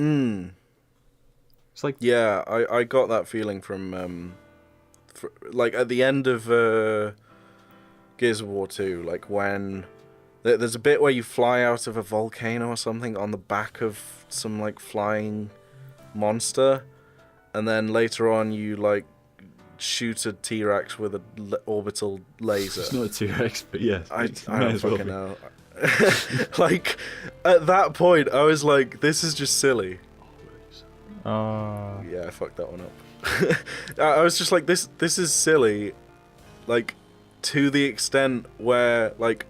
It's like, yeah, I got that feeling from like at the end of Gears of War 2, like when there's a bit where you fly out of a volcano or something on the back of some like flying monster, and then later on you like shoot a T-Rex with an orbital laser. It's not a T-Rex, but yeah. I don't fucking know. Like, at that point, I was like, this is just silly. Yeah, I fucked that one up. I was just like, this is silly, like, to the extent where, like,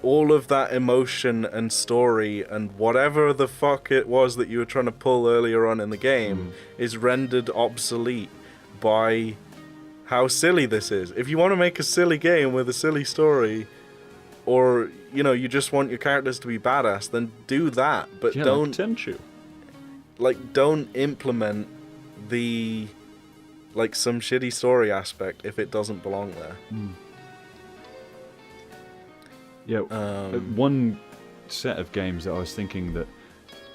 all of that emotion and story and whatever the fuck it was that you were trying to pull earlier on in the game is rendered obsolete by how silly this is. If you want to make a silly game with a silly story, or, you know, you just want your characters to be badass, then do that, but don't implement the, like, some shitty story aspect if it doesn't belong there. Yeah, one set of games that I was thinking that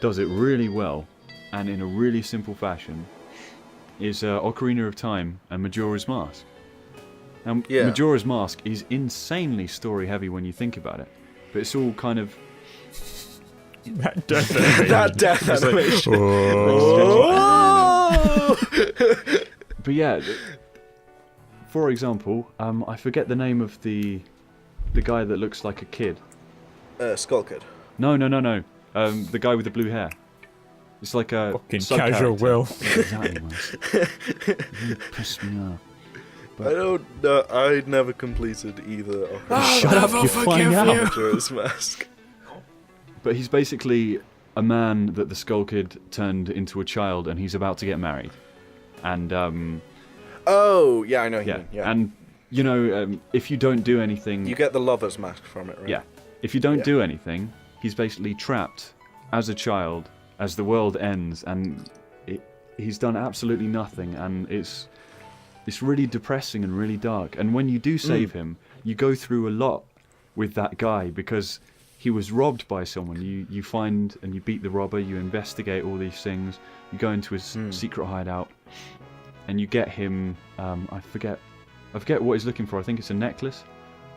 does it really well and in a really simple fashion is Ocarina of Time and Majora's Mask. Now, Majora's Mask is insanely story heavy when you think about it, but it's all kind of that death animation. But yeah, for example, I forget the name of the guy that looks like a kid. Skull Kid. No. The guy with the blue hair. It's like a fucking casual Will. Exactly, man. You piss me off. But I don't know. I never completed either. Shut up! You're flying out. Majora's Mask. But he's basically a man that the Skull Kid turned into a child, and he's about to get married. And oh yeah, I know. Yeah, Yeah. and you know, if you don't do anything, You get the lover's mask from it, right? yeah, if you don't do anything, he's basically trapped as a child as the world ends, and he's done absolutely nothing, and it's really depressing and really dark. And when you do save him, you go through a lot with that guy because he was robbed by someone. You find and you beat the robber, you investigate all these things, you go into his secret hideout, and you get him, I forget what he's looking for. I think it's a necklace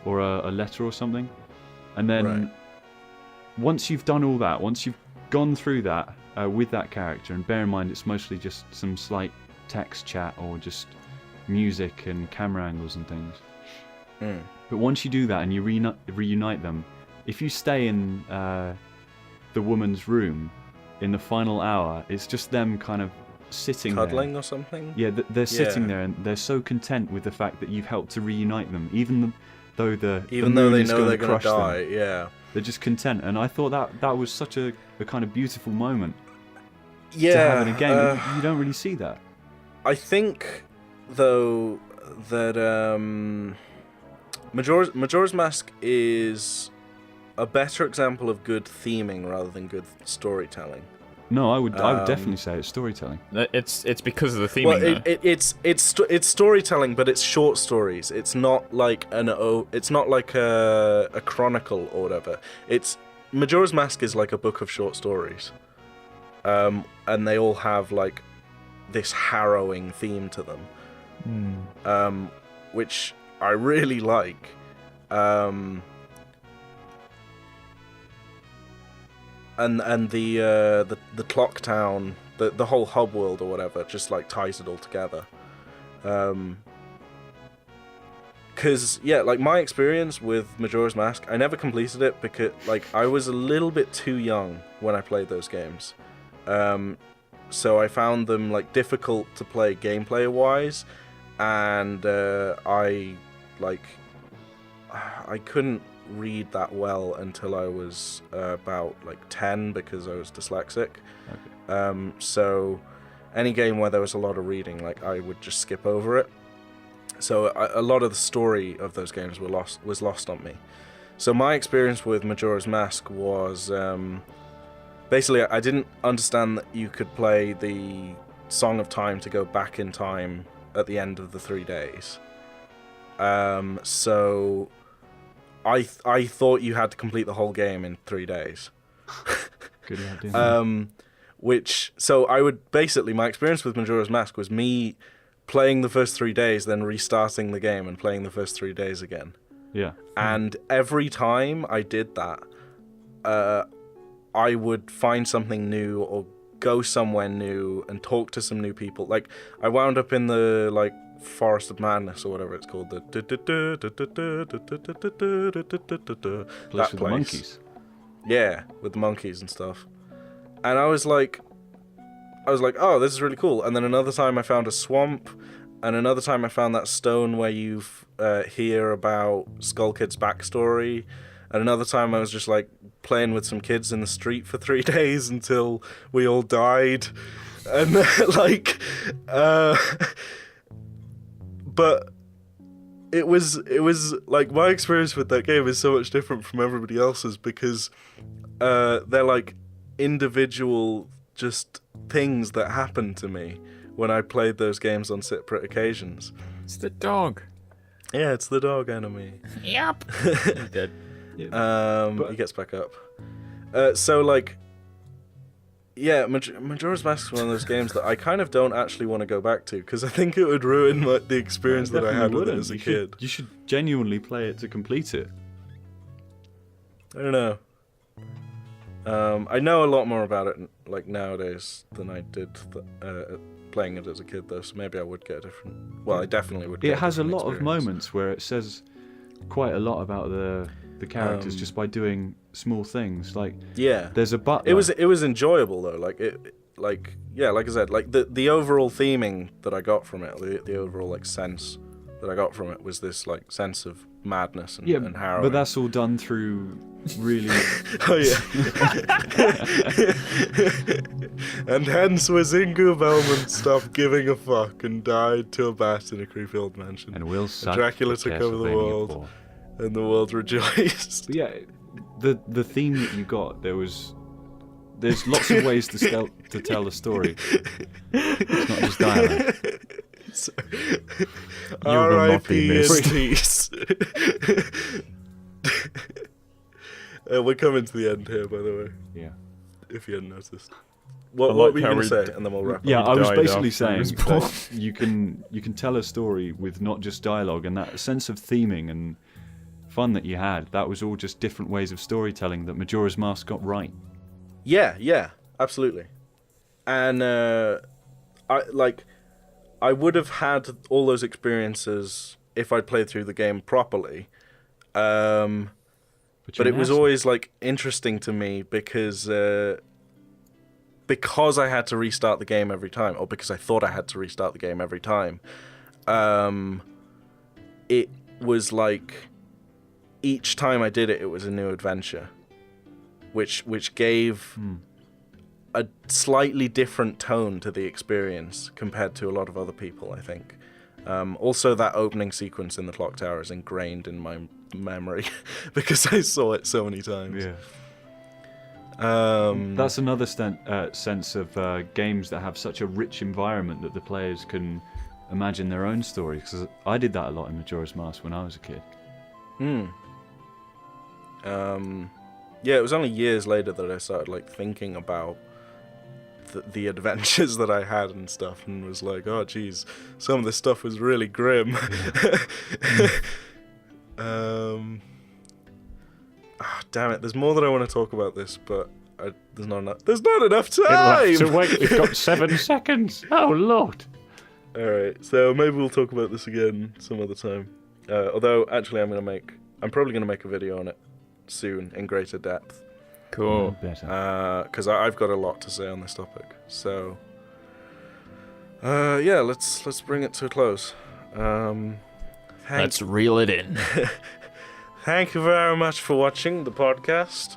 or a letter or something. And then once you've done all that, once you've gone through that with that character, and bear in mind it's mostly just some slight text chat or just music and camera angles and things. But once you do that and you reunite them, if you stay in the woman's room in the final hour, it's just them kind of sitting Cuddling there. or something? Yeah, they're sitting there and they're so content with the fact that you've helped to reunite them, even though the Even moon though they is know they're going to die, them. yeah. They're just content, and I thought that was such a kind of beautiful moment to Yeah. have in a game. You don't really see that. I think, though, that Majora's Mask is a better example of good theming rather than good storytelling. No, I would definitely say it's storytelling. It's because of the theming. Well, it's storytelling, but it's short stories. It's not like a chronicle or whatever. Majora's Mask is like a book of short stories, and they all have like this harrowing theme to them, which I really like. And the clock town, the whole hub world or whatever, just like ties it all together. Cause like my experience with Majora's Mask, I never completed it because like I was a little bit too young when I played those games. So I found them like difficult to play gameplay wise, and I couldn't read that well until I was about like 10 because I was dyslexic. Okay. So any game where there was a lot of reading, like I would just skip over it. So a lot of the story of those games was lost on me. So my experience with Majora's Mask was basically I didn't understand that you could play the Song of Time to go back in time at the end of the 3 days. So I thought you had to complete the whole game in 3 days. Good idea. So I would basically, my experience with Majora's Mask was me playing the first 3 days, then restarting the game and playing the first 3 days again. Yeah. And every time I did that, I would find something new or go somewhere new and talk to some new people. Like I wound up in the like Forest of Madness or whatever it's called. Place with the monkeys. Yeah, with the monkeys and stuff. And I was like, oh, this is really cool. And then another time I found a swamp, and another time I found that stone where you hear about Skull Kid's backstory. And another time I was just like playing with some kids in the street for 3 days until we all died. And like, but it was like my experience with that game is so much different from everybody else's because they're like individual just things that happened to me when I played those games on separate occasions. It's the dog. Yeah, it's the dog enemy. Yep. Dead. He gets back up. So like, yeah, Majora's Mask is one of those games that I kind of don't actually want to go back to because I think it would ruin the experience that I had with it as a kid. You should genuinely play it to complete it. I don't know. I know a lot more about it like nowadays than I did playing it as a kid, though. So maybe I would get a different. Well, I definitely would. It has a lot of moments where it says quite a lot about the characters just by doing small things. Like there's a butler. It was enjoyable though. Like I said, like the overall theming that I got from it, the overall like sense that I got from it was this like sense of madness and harrowing. But that's all done through really. Oh yeah. And hence was Ingu Belmont stopped giving a fuck and died to a bat in a creepy old mansion. And Will suck. Dracula took over the world, and the world rejoiced. But yeah, the theme that you got, there's lots of ways to tell a story. It's not just dialogue. R.I.P. in peace. We're coming to the end here, by the way. Yeah. If you hadn't noticed. What were you going to say? And then we'll wrap up. Yeah, I was basically saying that you can tell a story with not just dialogue, and that sense of theming and fun that you had, that was all just different ways of storytelling that Majora's Mask got right. Yeah, absolutely. And I would have had all those experiences if I'd played through the game properly. But it was always like interesting to me because I had to restart the game every time, or because I thought I had to restart the game every time. It was like each time I did it, it was a new adventure, which gave a slightly different tone to the experience compared to a lot of other people, I think. Also, that opening sequence in the clock tower is ingrained in my memory because I saw it so many times. Yeah. That's another sense of games that have such a rich environment that the players can imagine their own stories. Because I did that a lot in Majora's Mask when I was a kid. Yeah, it was only years later that I started like thinking about the adventures that I had and stuff, and was like, oh geez, some of this stuff was really grim. Damn it, there's more that I want to talk about this, but there's not enough time. To wait, we've got 7 seconds. Oh lord. Alright, so maybe we'll talk about this again some other time. Although actually I'm probably gonna make a video on it soon in greater depth. Cool. Because I've got a lot to say on this topic. So, yeah, let's bring it to a close. Let's reel it in. Thank you very much for watching the podcast.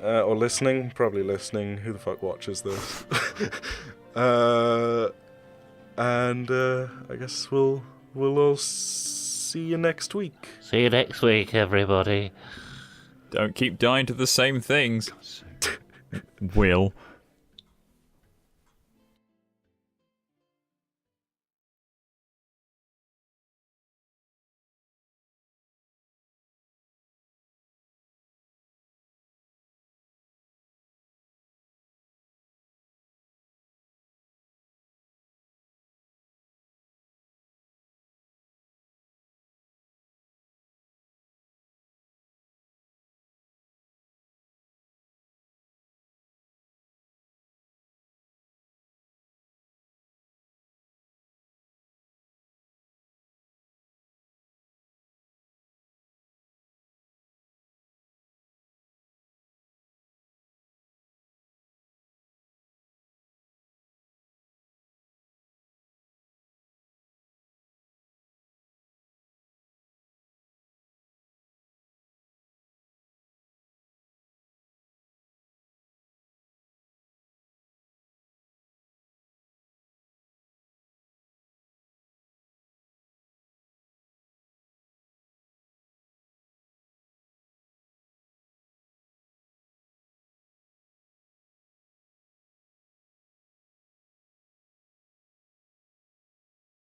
Or listening. Probably listening. Who the fuck watches this? And I guess we'll all see you next week. See you next week, everybody. Don't keep dying to the same things. Will.